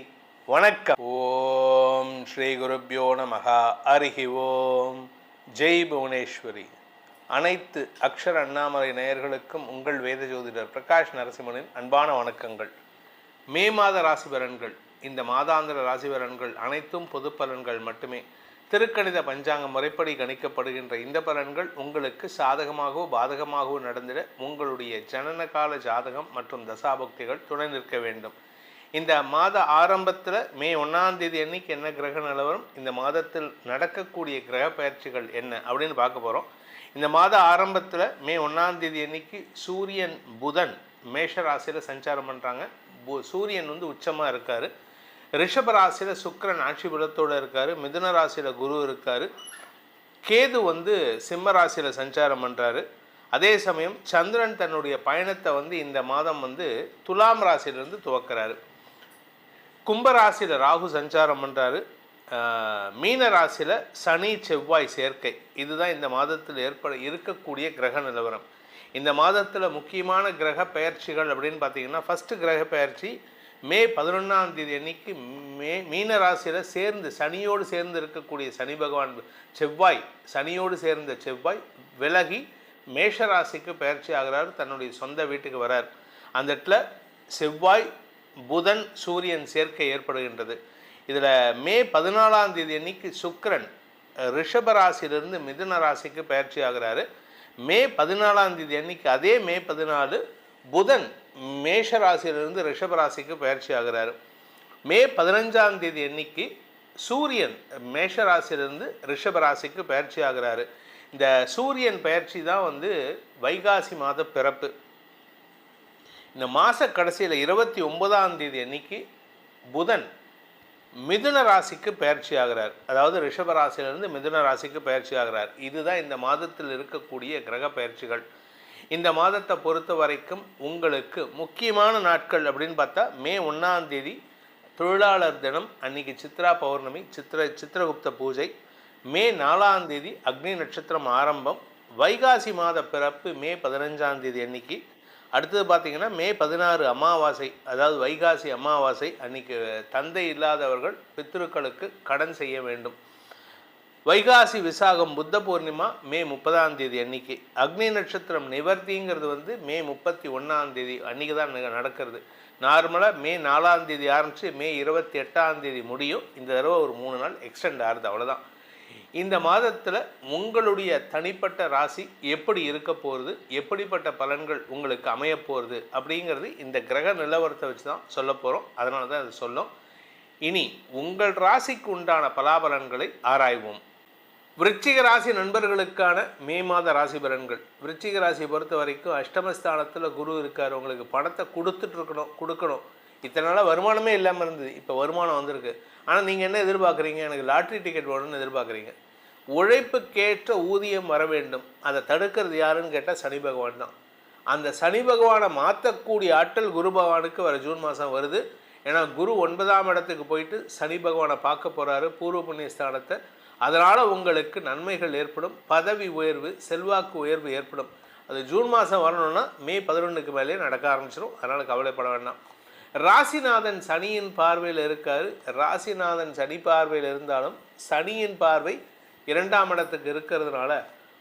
வணக்கம். ஓம் ஸ்ரீ குருப்யோ நமஹ. ஹரிஹி ஓம். ஜெய் புவனேஸ்வரி. அனைத்து அக்ஷர அண்ணாமலை நேயர்களுக்கும் உங்கள் வேத ஜோதிடர் பிரகாஷ் நரசிம்மனின் அன்பான வணக்கங்கள். மே மாத ராசி பலன்கள், இந்த மாதாந்திர ராசி பலன்கள் அனைத்தும் பொது பலன்கள் மட்டுமே. திருக்கணித பஞ்சாங்க முறைப்படி கணிக்கப்படுகின்ற இந்த பலன்கள் உங்களுக்கு சாதகமாகவோ பாதகமாகவோ நடந்திட உங்களுடைய ஜனனகால ஜாதகம் மற்றும் தசாபக்திகள் துணை நிற்க வேண்டும். இந்த மாத ஆரம்பத்தில் மே 1ஆம் தேதி அன்னைக்கு என்ன கிரக நிலவரம், இந்த மாதத்தில் நடக்கக்கூடிய கிரக பயிற்சிகள் என்ன அப்படின்னு பார்க்க போகிறோம். இந்த மாத ஆரம்பத்தில் மே 1ஆம் தேதி அன்னைக்கு சூரியன் புதன் மேஷ ராசியில் சஞ்சாரம் பண்ணுறாங்க. சூரியன் உச்சமாக இருக்கார். ரிஷப ராசியில் சுக்கிரன் ஆட்சி பலத்தோடு இருக்கார். மிதுன ராசியில் குரு இருக்கார். கேது சிம்ம ராசியில் சஞ்சாரம் பண்ணுறாரு. அதே சமயம் சந்திரன் தன்னுடைய பயணத்தை இந்த மாதம் துலாம் ராசியிலிருந்து துவக்கிறாரு. கும்பராசியில் ராகு சஞ்சாரம் பண்ணுறாரு. மீன ராசியில் சனி செவ்வாய் சேர்க்கை. இதுதான் இந்த மாதத்தில் இருக்கக்கூடிய கிரக நிலவரம். இந்த மாதத்தில் முக்கியமான கிரக பெயர்ச்சிகள் அப்படின்னு பார்த்தீங்கன்னா, ஃபஸ்ட்டு கிரக பெயர்ச்சி மே 11ஆம் தேதி அன்னைக்கு மீன ராசியில் சேர்ந்து சனியோடு சேர்ந்து இருக்கக்கூடிய சனி பகவான் செவ்வாய், சனியோடு சேர்ந்த செவ்வாய் விலகி மேஷ ராசிக்கு பெயர்ச்சி ஆகிறார். தன்னுடைய சொந்த வீட்டுக்கு வரார். அந்த இடத்துல செவ்வாய் புதன் சூரியன் சேர்க்கை ஏற்படுகின்றது. இதில் மே 14ஆம் தேதி அன்னைக்கு சுக்கிரன் ரிஷப ராசியிலிருந்து மிதுன ராசிக்கு பெயர்ச்சி ஆகிறாரு. மே 14ஆம் தேதி அன்னைக்கு, அதே மே 14 புதன் மேஷ ராசியிலிருந்து ரிஷப ராசிக்கு பயிற்சி ஆகிறாரு. மே 15ஆம் தேதி அன்னைக்கு சூரியன் மேஷ ராசியிலிருந்து ரிஷப ராசிக்கு பயிற்சி ஆகிறாரு. இந்த சூரியன் பயிற்சி தான் வைகாசி மாத பிறப்பு. இந்த மாத கடைசியில் 29ஆம் தேதி அன்னைக்கு புதன் மிதுன ராசிக்கு பயிற்சி ஆகிறார். அதாவது ரிஷப ராசியிலிருந்து மிதுன ராசிக்கு பயிற்சி ஆகிறார். இதுதான் இந்த மாதத்தில் இருக்கக்கூடிய கிரக பயிற்சிகள். இந்த மாதத்தை பொறுத்த வரைக்கும் உங்களுக்கு முக்கியமான நாட்கள் அப்படின்னு பார்த்தா, மே 1ஆம் தேதி தொழிலாளர் தினம், அன்னைக்கு சித்ரா பௌர்ணமி, சித்திரகுப்த பூஜை. மே 4ஆம் தேதி அக்னி நட்சத்திரம் ஆரம்பம். வைகாசி மாத பிறப்பு மே 15ஆம் தேதி அன்னைக்கு. அடுத்தது பார்த்திங்கன்னா மே 16 அமாவாசை, அதாவது வைகாசி அமாவாசை. அன்றைக்கி தந்தை இல்லாதவர்கள் பித்ருக்களுக்கு கடன் செய்ய வேண்டும். வைகாசி விசாகம் புத்த பூர்ணிமா மே 30ஆம் தேதி அன்னைக்கு. அக்னி நட்சத்திரம் நிவர்த்திங்கிறது மே 31ஆம் தேதி அன்றைக்கி தான் நடக்கிறது. நார்மலாக மே 4ஆம் தேதி ஆரம்பித்து மே 28ஆம் தேதி முடியும். இந்த தடவை ஒரு 3 நாள் எக்ஸ்டெண்ட் ஆகுது, அவ்வளோதான். இந்த மாதத்தில் உங்களுடைய தனிப்பட்ட ராசி எப்படி இருக்க போகிறது, எப்படிப்பட்ட பலன்கள் உங்களுக்கு அமைய போகிறது அப்படிங்கிறது இந்த கிரக நிலவரத்தை வச்சு தான் சொல்ல போகிறோம். அதனால தான் அது சொல்லும். இனி உங்கள் ராசிக்கு உண்டான பலாபலன்களை ஆராய்வோம். விருச்சிக ராசி நண்பர்களுக்கான மே மாத ராசி பலன்கள். விருச்சிக ராசியை பொறுத்த வரைக்கும் அஷ்டமஸ்தானத்தில் குரு இருக்கார். உங்களுக்கு பணத்தை கொடுக்கணும். இத்தனை நாளாக வருமானமே இல்லாமல் இருந்தது, இப்போ வருமானம் வந்திருக்கு. ஆனால் நீங்கள் என்ன எதிர்பார்க்குறீங்க? எனக்கு லாட்ரி டிக்கெட் வேணும்னு எதிர்பார்க்குறீங்க. உழைப்புக்கேற்ற ஊதியம் வர வேண்டும். அதை தடுக்கிறது யாருன்னு கேட்டால் சனி பகவான் தான். அந்த சனி பகவானை மாற்றக்கூடிய ஆற்றல் குரு பகவானுக்கு வர ஜூன் மாதம் வருது. ஏன்னா குரு 9ஆம் இடத்துக்கு போயிட்டு சனி பகவானை பார்க்க போகிறாரு, பூர்வ புண்ணிய ஸ்தானத்தை. அதனால் உங்களுக்கு நன்மைகள் ஏற்படும், பதவி உயர்வு, செல்வாக்கு உயர்வு ஏற்படும். அது ஜூன் மாதம் வரணும்னா மே 11க்கு மேலேயே நடக்க ஆரம்பிச்சிடும். அதனால் கவலைப்பட வேண்டாம். ராசிநாதன் சனியின் பார்வையில் இருக்கார். ராசிநாதன் சனி பார்வையில் இருந்தாலும் சனியின் பார்வை 2ஆம் இடத்துக்கு இருக்கிறதுனால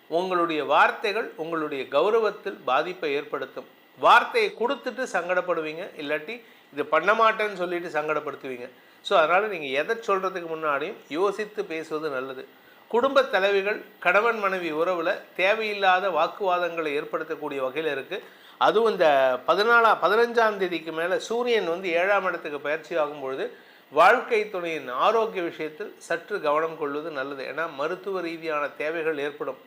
உங்களுடைய வார்த்தைகள் உங்களுடைய கௌரவத்தில் பாதிப்பை ஏற்படுத்தும். வார்த்தையை கொடுத்துட்டு சங்கடப்படுவீங்க, இல்லாட்டி இது பண்ண மாட்டேன்னு சொல்லிட்டு சங்கடப்படுத்துவீங்க. ஸோ அதனால் நீங்கள் எதை சொல்கிறதுக்கு முன்னாடியும் யோசித்து பேசுவது நல்லது. குடும்ப தலைவிகள் கணவன் மனைவி உறவில் தேவையில்லாத வாக்குவாதங்களை ஏற்படுத்தக்கூடிய வகையில் இருக்குது. அதுவும் இந்த 15ஆம் தேதிக்கு மேலே சூரியன் 7ஆம் இடத்துக்கு பயிற்சி ஆகும்பொழுது வாழ்க்கை துணையின் ஆரோக்கிய விஷயத்தில் சற்று கவனம் கொள்வது நல்லது. ஏன்னா மருத்துவ ரீதியான தேவைகள் ஏற்படும்.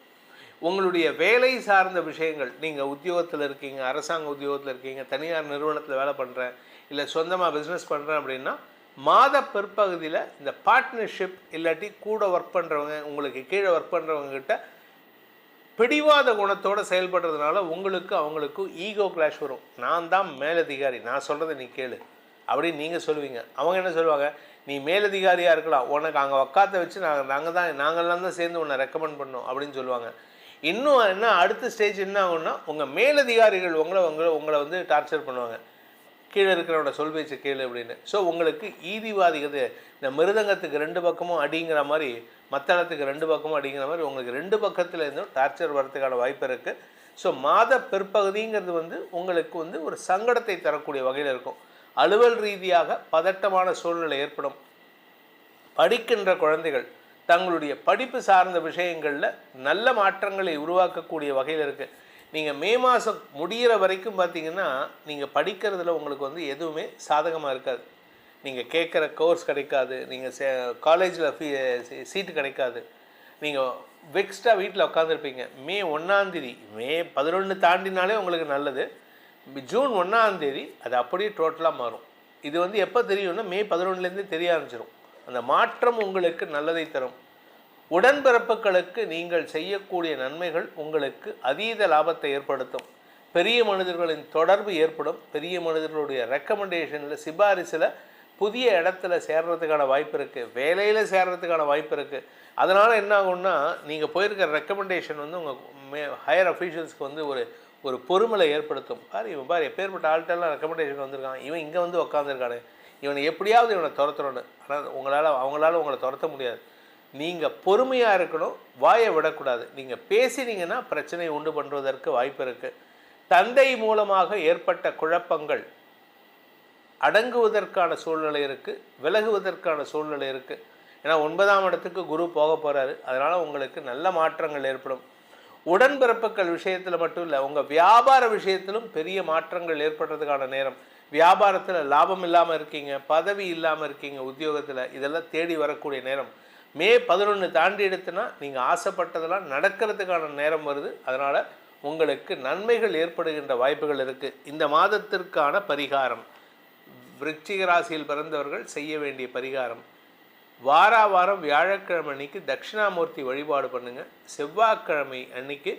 உங்களுடைய வேலை சார்ந்த விஷயங்கள், நீங்கள் உத்தியோகத்தில் இருக்கீங்க, அரசாங்க உத்தியோகத்தில் இருக்கீங்க, தனியார் நிறுவனத்தில் வேலை பண்ணுறேன், இல்லை சொந்தமாக பிஸ்னஸ் பண்ணுறேன் அப்படின்னா மாத பிற்பகுதியில் இந்த பார்ட்னர்ஷிப் இல்லாட்டி கூட ஒர்க் பண்ணுறவங்க, உங்களுக்கு கீழே ஒர்க் பண்ணுறவங்ககிட்ட பிடிவாத குணத்தோடு செயல்படுறதுனால உங்களுக்கு அவங்களுக்கும் ஈகோ கிளாஷ் வரும். நான் தான் மேலதிகாரி, நான் சொல்கிறத நீ கேளு அப்படின்னு நீங்கள் சொல்லுவீங்க. அவங்க என்ன சொல்லுவாங்க, நீ மேலதிகாரியாக இருக்கலாம், உனக்கு அங்கே உக்காத்த வச்சு நாங்கள்லாம் தான் சேர்ந்து உன்னை ரெக்கமெண்ட் பண்ணோம் அப்படின்னு சொல்லுவாங்க. இன்னும் என்ன அடுத்த ஸ்டேஜ் என்ன ஆகும்னா, உங்கள் மேலதிகாரிகள் உங்களை டார்ச்சர் பண்ணுவாங்க, கீழே இருக்கிறவனோட சொல் பேச்சு கேளு அப்படின்னு. ஸோ உங்களுக்கு ஈதிவாதிகது, இந்த மிருதங்கத்துக்கு 2 பக்கமும் அடிங்கிற மாதிரி, மத்தளத்துக்கு 2 பக்கமும் அடிங்கிற மாதிரி உங்களுக்கு 2 பக்கத்தில் இருந்தும் டார்ச்சர் வரதுக்கான வாய்ப்பு இருக்குது. ஸோ மாத பிற்பகுதிங்கிறது உங்களுக்கு ஒரு சங்கடத்தை தரக்கூடிய வகையில் இருக்கும். அலுவல் ரீதியாக பதட்டமான சூழ்நிலை ஏற்படும். படிக்கின்ற குழந்தைகள் தங்களுடைய படிப்பு சார்ந்த விஷயங்களில் நல்ல மாற்றங்களை உருவாக்கக்கூடிய வகையில் இருக்குது. நீங்கள் மே மாதம் முடிகிற வரைக்கும் பார்த்தீங்கன்னா நீங்கள் படிக்கிறதுல உங்களுக்கு எதுவுமே சாதகமாக இருக்காது. நீங்கள் கேட்குற கோர்ஸ் கிடைக்காது, நீங்கள் காலேஜில் சீட்டு கிடைக்காது, நீங்கள் வெக்ஸ்டாக வீட்டில் உட்காந்துருப்பீங்க. மே 1ஆம் தேதி, மே 11 தாண்டினாலே உங்களுக்கு நல்லது. ஜூன் 1ஆம் தேதி அது அப்படியே டோட்டலாக மாறும். இது எப்போ தெரியும்னா மே 11லேருந்தே தெரிய ஆரம்பிச்சிடும். அந்த மாற்றம் உங்களுக்கு நல்லதை தரும். உடன்பிறப்புகளுக்கு நீங்கள் செய்யக்கூடிய நன்மைகள் உங்களுக்கு அதீத லாபத்தை ஏற்படுத்தும். பெரிய மனிதர்களின் தொடர்பு ஏற்படும். பெரிய மனிதர்களுடைய ரெக்கமெண்டேஷனில், சிபாரிசில் புதிய இடத்துல சேர்கிறதுக்கான வாய்ப்பு இருக்குது, வேலையில் சேர்கிறதுக்கான வாய்ப்பு இருக்குது. அதனால் என்ன ஆகும்னா, நீங்கள் போயிருக்கிற ரெக்கமெண்டேஷன் உங்கள் ஹையர் அஃபீஷியல்ஸ்க்கு ஒரு பொறுமலை ஏற்படுத்தும். இவன் எப்பேற்பட்ட ஆள்கிட்டலாம் ரெக்கமெண்டேஷன் வந்திருக்கான், இவன் இங்கே உட்காந்துருக்கானே, இவனை எப்படியாவது இவனை துரத்துறோன்னு. ஆனால் அவங்களால உங்களை துரத்த முடியாது. நீங்கள் பொறுமையாக இருக்கணும், வாயை விடக்கூடாது. நீங்கள் பேசினீங்கன்னா பிரச்சனையை உண்டு பண்ணுவதற்கு வாய்ப்பு இருக்குது. தந்தை மூலமாக ஏற்பட்ட குழப்பங்கள் அடங்குவதற்கான சூழ்நிலை இருக்குது, விலகுவதற்கான சூழ்நிலை இருக்குது. ஏன்னா 9ஆம் இடத்துக்கு குரு போக போகிறாரு. அதனால் உங்களுக்கு நல்ல மாற்றங்கள் ஏற்படும். உடன்பிறப்புகள் விஷயத்தில் மட்டும் இல்லை, உங்கள் வியாபார விஷயத்திலும் பெரிய மாற்றங்கள் ஏற்படுறதுக்கான நேரம். வியாபாரத்தில் லாபம் இல்லாமல் இருக்கீங்க, பதவி இல்லாமல் இருக்கீங்க, உத்தியோகத்தில் இதெல்லாம் தேடி வரக்கூடிய நேரம். மே 11 தாண்டி எடுத்துனா நீங்கள் ஆசைப்பட்டதெல்லாம் நடக்கிறதுக்கான நேரம் வருது. அதனால் உங்களுக்கு நன்மைகள் ஏற்படுகின்ற வாய்ப்புகள் இருக்குது. இந்த மாதத்திற்கான பரிகாரம், விருச்சிக ராசியில் பிறந்தவர்கள் செய்ய வேண்டிய பரிகாரம், வாரம் வியாழக்கிழமை அன்னைக்கு தட்சிணாமூர்த்தி வழிபாடு பண்ணுங்கள். செவ்வாய்க்கிழமை அன்னைக்கு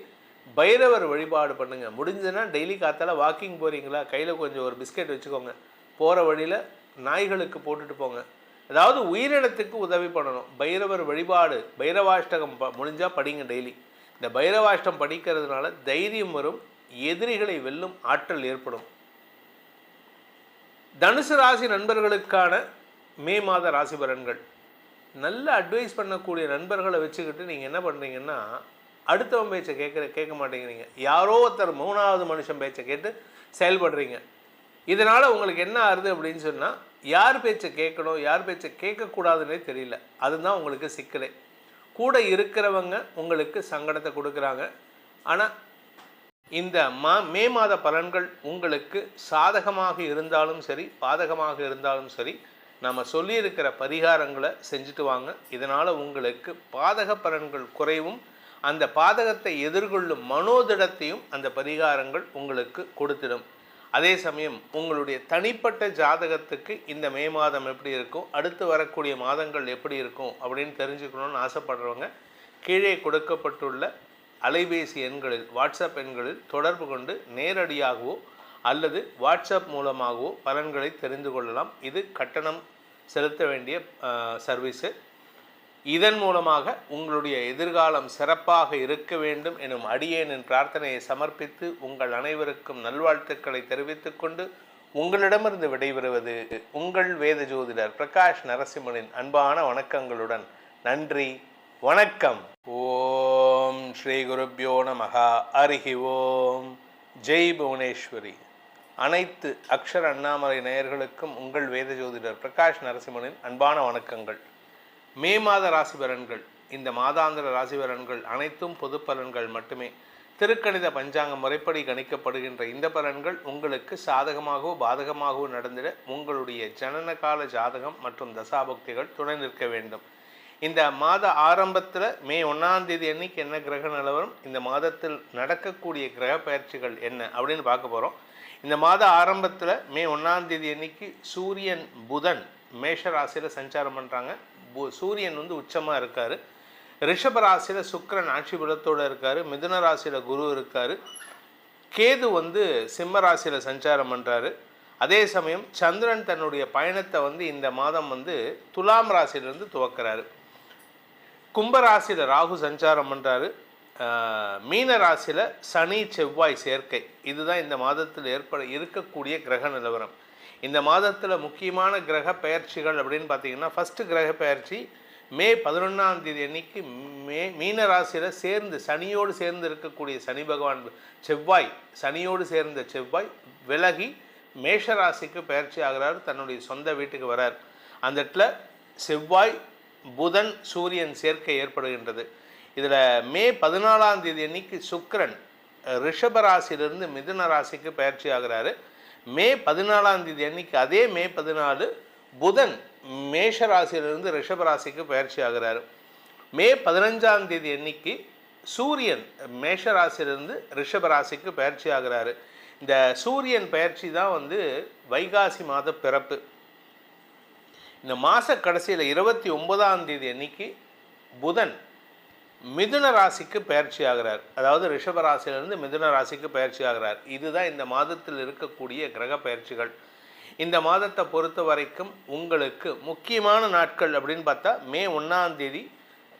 பைரவர் வழிபாடு பண்ணுங்கள். முடிஞ்சதுன்னா டெய்லி காத்தால வாக்கிங் போகிறீங்களா, கையில் கொஞ்சம் ஒரு பிஸ்கெட் வச்சுக்கோங்க, போகிற வழியில் நாய்களுக்கு போட்டுட்டு போங்க. அதாவது உயிரினத்துக்கு உதவி பண்ணணும். பைரவர் வழிபாடு, பைரவாஷ்டகம் முடிஞ்சால் படிங்க டெய்லி. இந்த பைரவாஷ்டம் படிக்கிறதுனால தைரியம் வரும், எதிரிகளை வெல்லும் ஆற்றல் ஏற்படும். தனுசு ராசி நண்பர்களுக்கான மே மாத ராசி பலன்கள். நல்ல அட்வைஸ் பண்ணக்கூடிய நண்பர்களை வச்சுக்கிட்டு நீங்கள் என்ன பண்ணுறீங்கன்னா, அடுத்தவன் பேச்சை கேட்க மாட்டேங்கிறீங்க. யாரோ ஒருத்தர் 3வது மனுஷன் பேச்சை கேட்டு செயல்படுறீங்க. இதனால் உங்களுக்கு என்ன ஆகுது அப்படின்னு சொன்னால், யார் பேச்சை கேட்கணும், யார் பேச்சை கேட்கக்கூடாதுன்னே தெரியல. அதுதான் உங்களுக்கு சிக்கலே. கூட இருக்கிறவங்க உங்களுக்கு சங்கடத்தை கொடுக்குறாங்க. ஆனால் இந்த மே மாத பலன்கள் உங்களுக்கு சாதகமாக இருந்தாலும் சரி, பாதகமாக இருந்தாலும் சரி, நம்ம சொல்லியிருக்கிற பரிகாரங்களை செஞ்சுட்டு வாங்க. இதனால் உங்களுக்கு பாதக பலன்கள் குறைவும், அந்த பாதகத்தை எதிர்கொள்ளும் மனோதிடத்தையும் அந்த பரிகாரங்கள் உங்களுக்கு கொடுத்திடும். அதே சமயம் உங்களுடைய தனிப்பட்ட ஜாதகத்துக்கு இந்த மே மாதம் எப்படி இருக்கும், அடுத்து வரக்கூடிய மாதங்கள் எப்படி இருக்கும் அப்படின்னு தெரிஞ்சுக்கணும்னு ஆசைப்படுறவங்க கீழே கொடுக்கப்பட்டுள்ள அலைபேசி எண்களில், வாட்ஸ்அப் எண்களில் தொடர்பு கொண்டு நேரடியாகவோ அல்லது வாட்ஸ்அப் மூலமாகவோ பலன்களை தெரிந்து கொள்ளலாம். இது கட்டணம் செலுத்த வேண்டிய சர்வீஸு. இதன் மூலமாக உங்களுடைய எதிர்காலம் சிறப்பாக இருக்க வேண்டும் எனும் அடியேனின் பிரார்த்தனையை சமர்ப்பித்து உங்கள் அனைவருக்கும் நல்வாழ்த்துக்களை தெரிவித்துக் கொண்டு உங்களிடமிருந்து விடைபெறுவது உங்கள் வேத ஜோதிடர் பிரகாஷ் நரசிம்மனின் அன்பான வணக்கங்களுடன். நன்றி, வணக்கம். ஓம் ஸ்ரீ குருப்யோ நமஹ. ஹரிஹி ஓம். ஜெய் புவனேஸ்வரி. அனைத்து அக்ஷர அண்ணாமலை நேயர்களுக்கும் உங்கள் வேத ஜோதிடர் பிரகாஷ் நரசிம்மனின் அன்பான வணக்கங்கள். மே மாத ராசி பலன்கள். இந்த மாதாந்திர ராசி பலன்கள் அனைத்தும் பொது பலன்கள் மட்டுமே. திருக்கணித பஞ்சாங்க முறைப்படி கணிக்கப்படுகின்ற இந்த பலன்கள் உங்களுக்கு சாதகமாகவோ பாதகமாகவோ நடந்திட உங்களுடைய ஜனனகால ஜாதகம் மற்றும் தசாபக்திகள் துணை நிற்க வேண்டும். இந்த மாத ஆரம்பத்தில் மே 1ஆம் தேதி அன்னைக்கு என்ன கிரக நிலவரம், இந்த மாதத்தில் நடக்கக்கூடிய கிரக பயிற்சிகள் என்ன அப்படின்னு பார்க்க போகிறோம். இந்த மாத ஆரம்பத்தில் மே 1ஆம் தேதி அன்னைக்கு சூரியன் புதன் மேஷ ராசியில் சஞ்சாரம் பண்ணுறாங்க. சூரியன் உச்சமாக இருக்கார். ரிஷப ராசியில் சுக்கிரன் ஆட்சி பலத்தோடு இருக்கார். மிதுன ராசியில் குரு இருக்கார். கேது சிம்ம ராசியில் சஞ்சாரம் பண்ணுறாரு. அதே சமயம் சந்திரன் தன்னுடைய பயணத்தை இந்த மாதம் துலாம் ராசியிலிருந்து துவக்கிறாரு. கும்பராசியில் ராகு சஞ்சாரம் பண்ணுறாரு. மீன ராசியில் சனி செவ்வாய் சேர்க்கை. இதுதான் இந்த மாதத்தில் இருக்கக்கூடிய கிரக நிலவரம். இந்த மாதத்தில் முக்கியமான கிரக பெயர்ச்சிகள் அப்படின்னு பார்த்தீங்கன்னா, ஃபஸ்ட்டு கிரக பெயர்ச்சி மே 11ஆம் தேதி அன்னைக்கு மீன ராசியில் சனியோடு சேர்ந்து இருக்கக்கூடிய சனி பகவான் சனியோடு சேர்ந்த செவ்வாய் விலகி மேஷ ராசிக்கு பெயர்ச்சி ஆகிறார். தன்னுடைய சொந்த வீட்டுக்கு வரார். அந்த இடத்துல செவ்வாய் புதன் சூரியன் சேர்க்கை ஏற்படுகின்றது. இதில் மே 14ஆம் தேதி அன்னைக்கு சுக்கிரன் ரிஷப ராசியிலிருந்து மிதுன ராசிக்கு பெயர்ச்சி ஆகிறாரு. மே 14ஆம் தேதி அன்னைக்கு அதே மே 14 புதன் மேஷ ராசியிலிருந்து ரிஷப ராசிக்கு பயிற்சி ஆகிறாரு. மே 15ஆம் தேதி அன்னைக்கு சூரியன் மேஷ ராசியிலிருந்து ரிஷப ராசிக்கு பயிற்சி ஆகிறாரு. இந்த சூரியன் பயிற்சி தான் வைகாசி மாத பிறப்பு. இந்த மாத கடைசியில் 29ஆம் தேதி அன்னைக்கு புதன் மிதுன ராசிக்கு பயிற்சி ஆகிறார். அதாவது ரிஷப ராசியிலிருந்து மிதுன ராசிக்கு பயிற்சி ஆகிறார். இதுதான் இந்த மாதத்தில் இருக்கக்கூடிய கிரக பயிற்சிகள். இந்த மாதத்தை பொறுத்த வரைக்கும் உங்களுக்கு முக்கியமான நாட்கள் அப்படின்னு பார்த்தா, மே 1ஆம் தேதி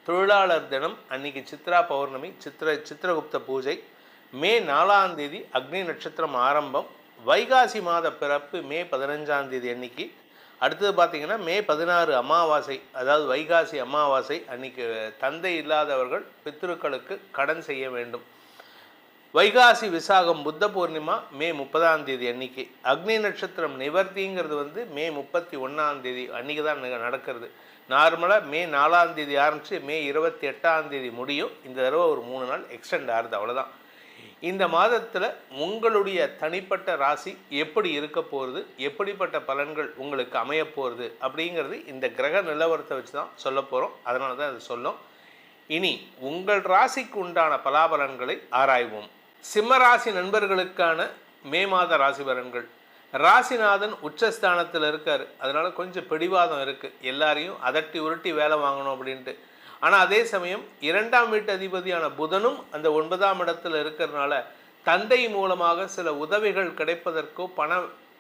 தொழிலாளர் தினம், அன்னைக்கு சித்ரா பௌர்ணமி, சித்திரகுப்த பூஜை. மே 4ஆம் தேதி அக்னி நட்சத்திரம் ஆரம்பம். வைகாசி மாத பிறப்பு மே 15ஆம் தேதி அன்னைக்கு. அடுத்தது பார்த்திங்கன்னா மே 16 அமாவாசை, அதாவது வைகாசி அமாவாசை. அன்றைக்கி தந்தை இல்லாதவர்கள் பித்ருக்களுக்கு கடன் செய்ய வேண்டும். வைகாசி விசாகம் புத்த பூர்ணிமா மே 30ஆம் தேதி அன்னைக்கு. அக்னி நட்சத்திரம் நிவர்த்திங்கிறது மே 31ஆம் தேதி அன்றைக்கி தான் நடக்கிறது. நார்மலாக மே 4ஆம் தேதி ஆரம்பித்து மே 28ஆம் தேதி முடியும். இந்த தடவை ஒரு 3 நாள் எக்ஸ்டெண்ட் ஆகுது, அவ்வளோதான். இந்த மாதத்தில் உங்களுடைய தனிப்பட்ட ராசி எப்படி இருக்க போகிறது, எப்படிப்பட்ட பலன்கள் உங்களுக்கு அமைய போகிறது அப்படிங்கிறது இந்த கிரக நிலவரத்தை வச்சு தான் சொல்ல போகிறோம். அதனால தான் அது சொல்லும். இனி உங்கள் ராசிக்கு உண்டான பலாபலன்களை ஆராய்வோம். சிம்ம ராசி நண்பர்களுக்கான மே மாத ராசி பலன்கள். ராசிநாதன் உச்சஸ்தானத்தில் இருக்கார். அதனால் கொஞ்சம் பிடிவாதம் இருக்குது, எல்லாரையும் அதட்டி உருட்டி வேலை வாங்கணும் அப்படின்ட்டு. ஆனால் அதே சமயம் 2ஆம் வீட்டு அதிபதியான புதனும் அந்த 9ஆம் இடத்துல இருக்கிறதுனால தந்தை மூலமாக சில உதவிகள் கிடைப்பதற்கோ பண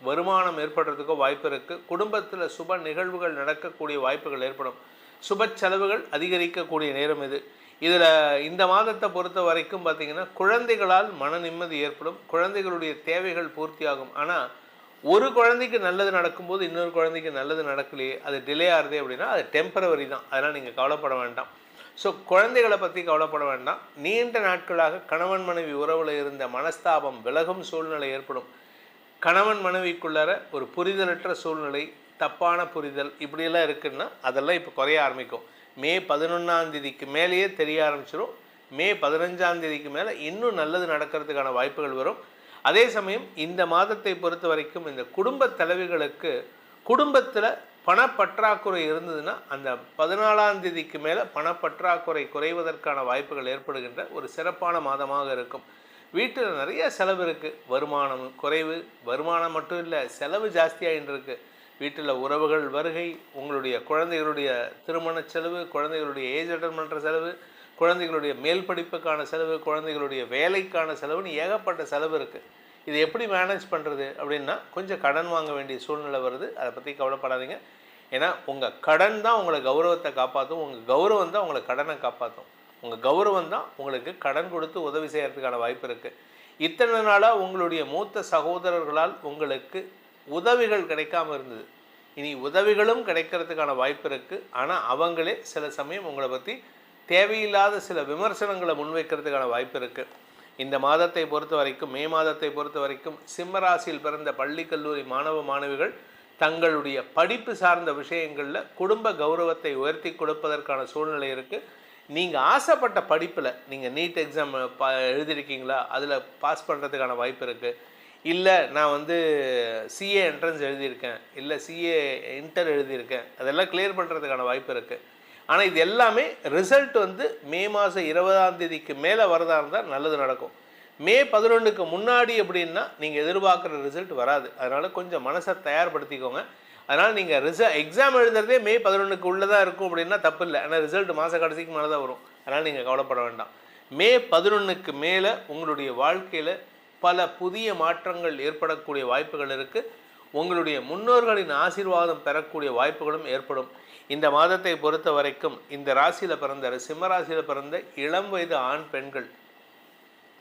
வருமானம் ஏற்படுறதுக்கோ வாய்ப்பு இருக்குது. குடும்பத்தில் சுப நிகழ்வுகள் நடக்கக்கூடிய வாய்ப்புகள் ஏற்படும். சுப செலவுகள் அதிகரிக்கக்கூடிய நேரம் இது. இதில் இந்த மாதத்தை பொறுத்த வரைக்கும் பார்த்திங்கன்னா, குழந்தைகளால் மன நிம்மதி ஏற்படும். குழந்தைகளுடைய தேவைகள் பூர்த்தியாகும். ஆனால் ஒரு குழந்தைக்கு நல்லது நடக்கும்போது இன்னொரு குழந்தைக்கு நல்லது நடக்கலையே, அது டிலே ஆகுது அப்படின்னா அது டெம்பரவரி தான். அதனால் நீங்கள் கவலைப்பட வேண்டாம். ஸோ குழந்தைகளை பற்றி கவலைப்பட வேண்டாம். நீண்ட நாட்களாக கணவன் மனைவி உறவில் இருந்த மனஸ்தாபம் விலகும் சூழ்நிலை ஏற்படும். கணவன் மனைவிக்குள்ளார ஒரு புரிதலற்ற சூழ்நிலை, தப்பான புரிதல் இப்படியெல்லாம் இருக்குன்னா அதெல்லாம் இப்போ குறைய ஆரம்பிக்கும். மே 11ஆம் தேதிக்கு மேலேயே தெரிய ஆரம்பிச்சிடும். மே 15ஆம் தேதிக்கு மேலே இன்னும் நல்லது நடக்கிறதுக்கான வாய்ப்புகள் வரும். அதே சமயம் இந்த மாதத்தை பொறுத்த வரைக்கும் இந்த குடும்ப தலைவிகளுக்கு குடும்பத்தில் பணப்பற்றாக்குறை இருந்ததுன்னா அந்த 14ஆம் தேதிக்கு மேலே பணப்பற்றாக்குறை குறைவதற்கான வாய்ப்புகள் ஏற்படுகின்ற ஒரு சிறப்பான மாதமாக இருக்கும். வீட்டில் நிறைய செலவு இருக்குது. வருமானம் குறைவு, வருமானம் மட்டும் இல்லை, செலவு ஜாஸ்தியாகிட்டு இருக்குது. வீட்டில் உறவுகள் வருகை, உங்களுடைய குழந்தைகளுடைய திருமண செலவு, குழந்தைகளுடைய ஏஜ் அட்டன் பண்ணுற செலவு, குழந்தைகளுடைய மேல் படிப்புக்கான செலவு, குழந்தைகளுடைய வேலைக்கான செலவுன்னு ஏகப்பட்ட செலவு இருக்குது. இது எப்படி மேனேஜ் பண்ணுறது அப்படின்னா, கொஞ்சம் கடன் வாங்க வேண்டிய சூழ்நிலை வருது. அதை பற்றி கவலைப்படாதீங்க. ஏன்னா உங்கள் கடன் தான் உங்களை கௌரவத்தை காப்பாற்றும், உங்கள் கௌரவம் தான் உங்களை கடனை காப்பாற்றும். உங்கள் கௌரவம் தான் உங்களுக்கு கடன் கொடுத்து உதவி செய்கிறதுக்கான வாய்ப்பு இருக்குது. இத்தனை நாளாக உங்களுடைய மூத்த சகோதரர்களால் உங்களுக்கு உதவிகள் கிடைக்காமல் இருந்தது. இனி உதவிகளும் கிடைக்கிறதுக்கான வாய்ப்பு இருக்குது. ஆனால் அவங்களே சில சமயம் உங்களை பற்றி தேவையில்லாத சில விமர்சனங்களை முன்வைக்கிறதுக்கான வாய்ப்பு இருக்குது. இந்த மாதத்தை பொறுத்த வரைக்கும், மே மாதத்தை பொறுத்த வரைக்கும் சிம்மராசியில் பிறந்த பள்ளி கல்லூரி மாணவ மாணவிகள் தங்களுடைய படிப்பு சார்ந்த விஷயங்களில் குடும்ப கௌரவத்தை உயர்த்தி கொடுப்பதற்கான சூழ்நிலை இருக்குது. நீங்கள் ஆசைப்பட்ட படிப்பில் நீங்கள் நீட் எக்ஸாம் எழுதியிருக்கீங்களா, அதில் பாஸ் பண்ணுறதுக்கான வாய்ப்பு இருக்குது. இல்லை நான் வந்து சிஏ என்ட்ரன்ஸ் எழுதியிருக்கேன், இல்லை சிஏ இன்டர் எழுதியிருக்கேன், அதெல்லாம் கிளியர் பண்ணுறதுக்கான வாய்ப்பு இருக்குது. ஆனால் இது எல்லாமே ரிசல்ட் வந்து மே மாதம் 20ஆம் தேதிக்கு மேலே வரதா இருந்தால் நல்லது நடக்கும். மே 11க்கு முன்னாடி அப்படின்னா நீங்கள் எதிர்பார்க்குற ரிசல்ட் வராது. அதனால் கொஞ்சம் மனசை தயார்படுத்திக்கோங்க. அதனால் நீங்கள் எக்ஸாம் எழுதுறதே மே 11க்கு உள்ளே தான் இருக்கும் அப்படின்னா தப்பு இல்லை. ஆனால் ரிசல்ட் மாத கடைசிக்கு மேலே தான் வரும். அதனால் நீங்கள் கவலைப்பட வேண்டாம். மே 11க்கு மேலே உங்களுடைய வாழ்க்கையில் பல புதிய மாற்றங்கள் ஏற்படக்கூடிய வாய்ப்புகள் இருக்குது. உங்களுடைய முன்னோர்களின் ஆசீர்வாதம் பெறக்கூடிய வாய்ப்புகளும் ஏற்படும். இந்த மாதத்தை பொறுத்த வரைக்கும் இந்த ராசியில் பிறந்த சிம்ம ராசியில் பிறந்த இளம் வயது ஆண் பெண்கள்,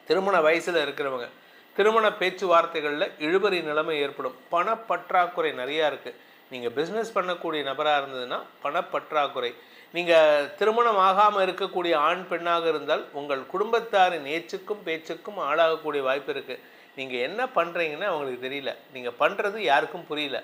திருமண வயசில் இருக்கிறவங்க, திருமண பேச்சுவார்த்தைகளில் இழுபறி நிலைமை ஏற்படும். பணப்பற்றாக்குறை நிறையா இருக்குது. நீங்கள் பிஸ்னஸ் பண்ணக்கூடிய நபராக இருந்ததுன்னா பணப்பற்றாக்குறை. நீங்கள் திருமணம் ஆகாமல் இருக்கக்கூடிய ஆண் பெண்ணாக இருந்தால் உங்கள் குடும்பத்தாரின் ஏச்சுக்கும் பேச்சுக்கும் ஆளாகக்கூடிய வாய்ப்பு இருக்குது. நீங்கள் என்ன பண்ணுறீங்கன்னு அவங்களுக்கு தெரியல, நீங்கள் பண்ணுறது யாருக்கும் புரியல.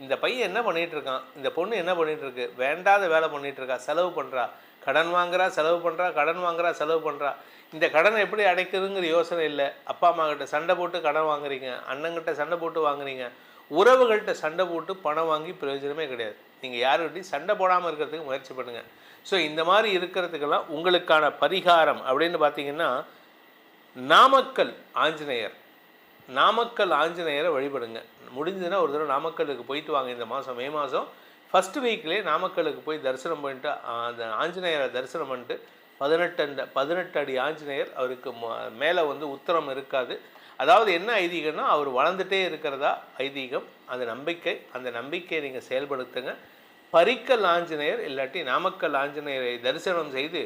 இந்த பையன் என்ன பண்ணிகிட்ருக்கான், இந்த பொண்ணு என்ன பண்ணிகிட்ருக்கு, வேண்டாத வேலை பண்ணிகிட்ருக்கா, செலவு பண்ணுறா, கடன் வாங்குறா, செலவு பண்ணுறா, கடன் வாங்குறா, செலவு பண்ணுறா. இந்த கடனை எப்படி அடைக்கிறதுங்கிற யோசனை இல்லை. அப்பா அம்மா கிட்ட சண்டை போட்டு கடன் வாங்குறீங்க, அண்ணங்கிட்ட சண்டை போட்டு வாங்குறீங்க, உறவுகள்கிட்ட சண்டை போட்டு பணம் வாங்கி பிரயோஜனமே கிடையாது. நீங்கள் யாருக்கிட்டையும் சண்டை போடாமல் இருக்கிறதுக்கு முயற்சி பண்ணுங்கள். ஸோ இந்த மாதிரி இருக்கிறதுக்கெல்லாம் உங்களுக்கான பரிகாரம் அப்படின்னு பார்த்தீங்கன்னா, நாமக்கல் ஆஞ்சநேயர், நாமக்கல் ஆஞ்சநேயரை வழிபடுங்க. முடிஞ்சதுன்னா ஒரு தடவை நாமக்கலுக்கு போயிட்டு வாங்க. இந்த மாதம் மே மாதம் ஃபஸ்ட்டு வீக்லேயே நாமக்கலுக்கு போய் தரிசனம் பண்ணிட்டு அந்த ஆஞ்சநேயரை தரிசனம் பண்ணிட்டு 18 அடி ஆஞ்சநேயர், அவருக்கு மேலே வந்து உத்தரம் இருக்காது. அதாவது என்ன ஐதீகம்னா, அவர் வளர்ந்துட்டே இருக்கிறதா ஐதீகம். அந்த நம்பிக்கையை நீங்கள் செயல்படுத்துங்க. பரிக்கல் ஆஞ்சநேயர் இல்லாட்டி நாமக்கல் ஆஞ்சநேயரை தரிசனம் செய்து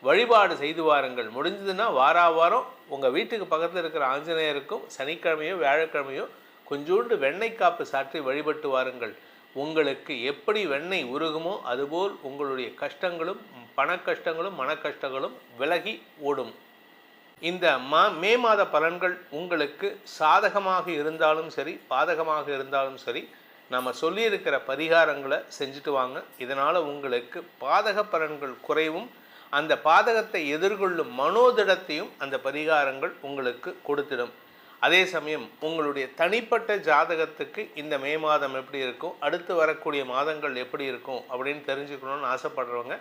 வழிபாடு செய்து வாருங்கள். முடிஞ்சதுன்னா வாரம் உங்கள் வீட்டுக்கு பக்கத்தில் இருக்கிற ஆஞ்சநேயருக்கும் சனிக்கிழமையோ வியாழக்கிழமையோ கொஞ்சோண்டு வெண்ணெய் காப்பு சாற்றி வழிபட்டு வாருங்கள். உங்களுக்கு எப்படி வெண்ணெய் உருகுமோ அதுபோல் உங்களுடைய கஷ்டங்களும் பண கஷ்டங்களும் மன கஷ்டங்களும் விலகி ஓடும். இந்த மே மாத பலன்கள் உங்களுக்கு சாதகமாக இருந்தாலும் சரி பாதகமாக இருந்தாலும் சரி, நம்ம சொல்லியிருக்கிற பரிகாரங்களை செஞ்சுட்டு வாங்க. இதனால் உங்களுக்கு பாதக பலன்கள் குறைவும் அந்த பாதகத்தை எதிர்கொள்ளும் மனோதிடத்தையும் அந்த பரிகாரங்கள் உங்களுக்கு கொடுத்திடும். அதே சமயம் உங்களுடைய தனிப்பட்ட ஜாதகத்துக்கு இந்த மே மாதம் எப்படி இருக்கும், அடுத்து வரக்கூடிய மாதங்கள் எப்படி இருக்கும் அப்படின்னு தெரிஞ்சுக்கணும்னு ஆசைப்படுறவங்க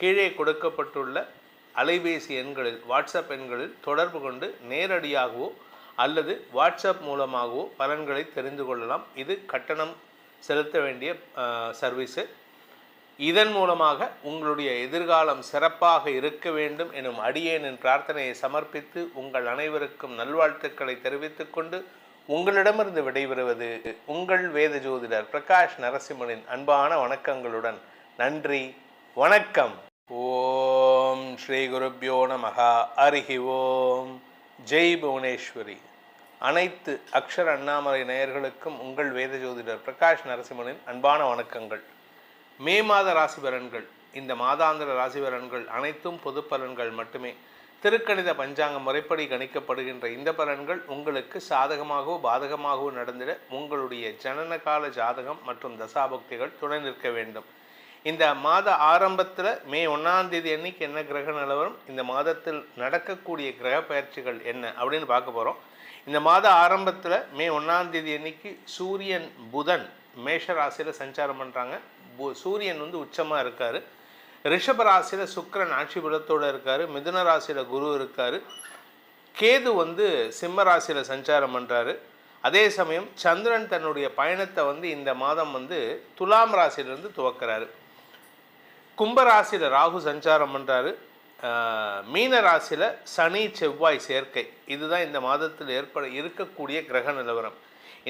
கீழே கொடுக்கப்பட்டுள்ள அலைபேசி எண்களில், வாட்ஸ்அப் எண்களில் தொடர்பு கொண்டு நேரடியாகவோ அல்லது வாட்ஸ்அப் மூலமாகவோ பலன்களை தெரிந்து கொள்ளலாம். இது கட்டணம் செலுத்த வேண்டிய சர்வீஸு. இதன் மூலமாக உங்களுடைய எதிர்காலம் சிறப்பாக இருக்க வேண்டும் எனும் அடியேனின் பிரார்த்தனையை சமர்ப்பித்து உங்கள் அனைவருக்கும் நல்வாழ்த்துக்களை தெரிவித்துக் கொண்டு உங்களிடமிருந்து விடைபெறுவது உங்கள் வேத ஜோதிடர் பிரகாஷ் நரசிம்மனின் அன்பான வணக்கங்களுடன். நன்றி, வணக்கம். ஓம் ஸ்ரீ குருப்யோ நமஹ. ஹரிஹி ஓம். ஜெய் புவனேஸ்வரி. அனைத்து அக்ஷர அண்ணாமலை நேயர்களுக்கும் உங்கள் வேத ஜோதிடர் பிரகாஷ் நரசிம்மனின் அன்பான வணக்கங்கள். மே மாத ராசி பலன்கள், இந்த மாதாந்திர ராசி பலன்கள் அனைத்தும் பொது பலன்கள் மட்டுமே. திருக்கணித பஞ்சாங்க முறைப்படி கணிக்கப்படுகின்ற இந்த பலன்கள் உங்களுக்கு சாதகமாகவோ பாதகமாகவோ நடந்திட உங்களுடைய ஜனன கால ஜாதகம் மற்றும் தசாபக்திகள் துணை நிற்க வேண்டும். இந்த மாத ஆரம்பத்தில் மே 1ஆம் தேதி அன்னைக்கு என்ன கிரக நிலவரம், இந்த மாதத்தில் நடக்கக்கூடிய கிரக பயிற்சிகள் என்ன அப்படின்னு பார்க்க போகிறோம். இந்த மாத ஆரம்பத்தில் மே 1ஆம் தேதி அன்னைக்கு சூரியன் புதன் மேஷ ராசியில் சஞ்சாரம் பண்ணுறாங்க. சூரியன் வந்து உச்சமாக இருக்கார். ரிஷப ராசியில் சுக்கிரன் ஆட்சி பலத்தோடு இருக்கார். மிதுன ராசியில் குரு இருக்கார். கேது வந்து சிம்ம ராசியில் சஞ்சாரம் பண்ணுறாரு. அதே சமயம் சந்திரன் தன்னுடைய பயணத்தை வந்து இந்த மாதம் வந்து துலாம் ராசியிலிருந்து துவக்கிறாரு. கும்பராசியில் ராகு சஞ்சாரம் பண்ணுறாரு. மீன ராசியில் சனி செவ்வாய் சேர்க்கை, இதுதான் இந்த மாதத்தில் இருக்கக்கூடிய கிரக நிலவரம்.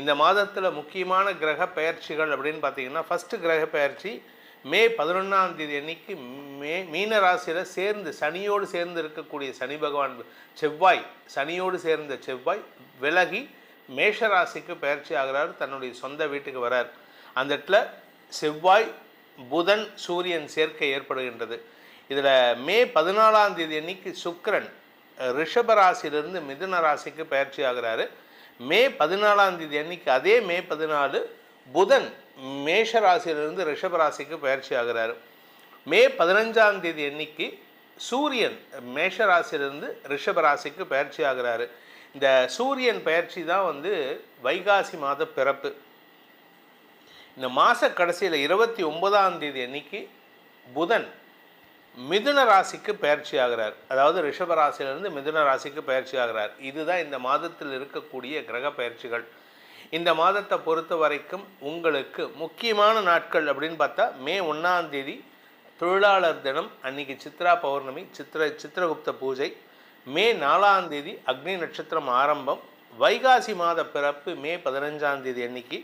இந்த மாதத்தில் முக்கியமான கிரக பெயர்ச்சிகள் அப்படின்னு பார்த்தீங்கன்னா, ஃபஸ்ட்டு கிரக பெயர்ச்சி மே 11ஆம் தேதி அன்னைக்கு மீன ராசியில் சேர்ந்து சனியோடு சேர்ந்து இருக்கக்கூடிய சனி பகவான் செவ்வாய், சனியோடு சேர்ந்த செவ்வாய் விலகி மேஷ ராசிக்கு பெயர்ச்சி ஆகிறார், தன்னுடைய சொந்த வீட்டுக்கு வரார். அந்த இடத்துல செவ்வாய் புதன் சூரியன் சேர்க்கை ஏற்படுகின்றது. இதில் மே 14ஆம் தேதி அன்னைக்கு சுக்கிரன் ரிஷப ராசியிலிருந்து மிதுன ராசிக்கு பயிற்சி ஆகிறாரு. மே 14ஆம் தேதி அன்னைக்கு அதே மே 14 புதன் மேஷ ராசியிலிருந்து ரிஷப ராசிக்கு பயிற்சி ஆகிறாரு. மே 15ஆம் தேதி அன்னைக்கு சூரியன் மேஷ ராசியிலிருந்து ரிஷப ராசிக்கு பயிற்சி ஆகிறாரு. இந்த சூரியன் பயிற்சி தான் வைகாசி மாத பிறப்பு. இந்த மாத கடைசியில் 29ஆம் தேதி அன்னைக்கு புதன் மிதுன ராசிக்கு பயிற்சி ஆகிறார். அதாவது ரிஷப ராசியிலிருந்து மிதுன ராசிக்கு பயிற்சி ஆகிறார். இதுதான் இந்த மாதத்தில் இருக்கக்கூடிய கிரக பயிற்சிகள். இந்த மாதத்தை பொறுத்த வரைக்கும் உங்களுக்கு முக்கியமான நாட்கள் அப்படின்னு பார்த்தா மே 1ஆம் தேதி தொழிலாளர் தினம், அன்னைக்கு சித்ரா பௌர்ணமி, சித்திரகுப்த பூஜை. மே 4ஆம் தேதி அக்னி நட்சத்திரம் ஆரம்பம். வைகாசி மாத பிறப்பு மே 15ஆம் தேதி அன்னைக்கு.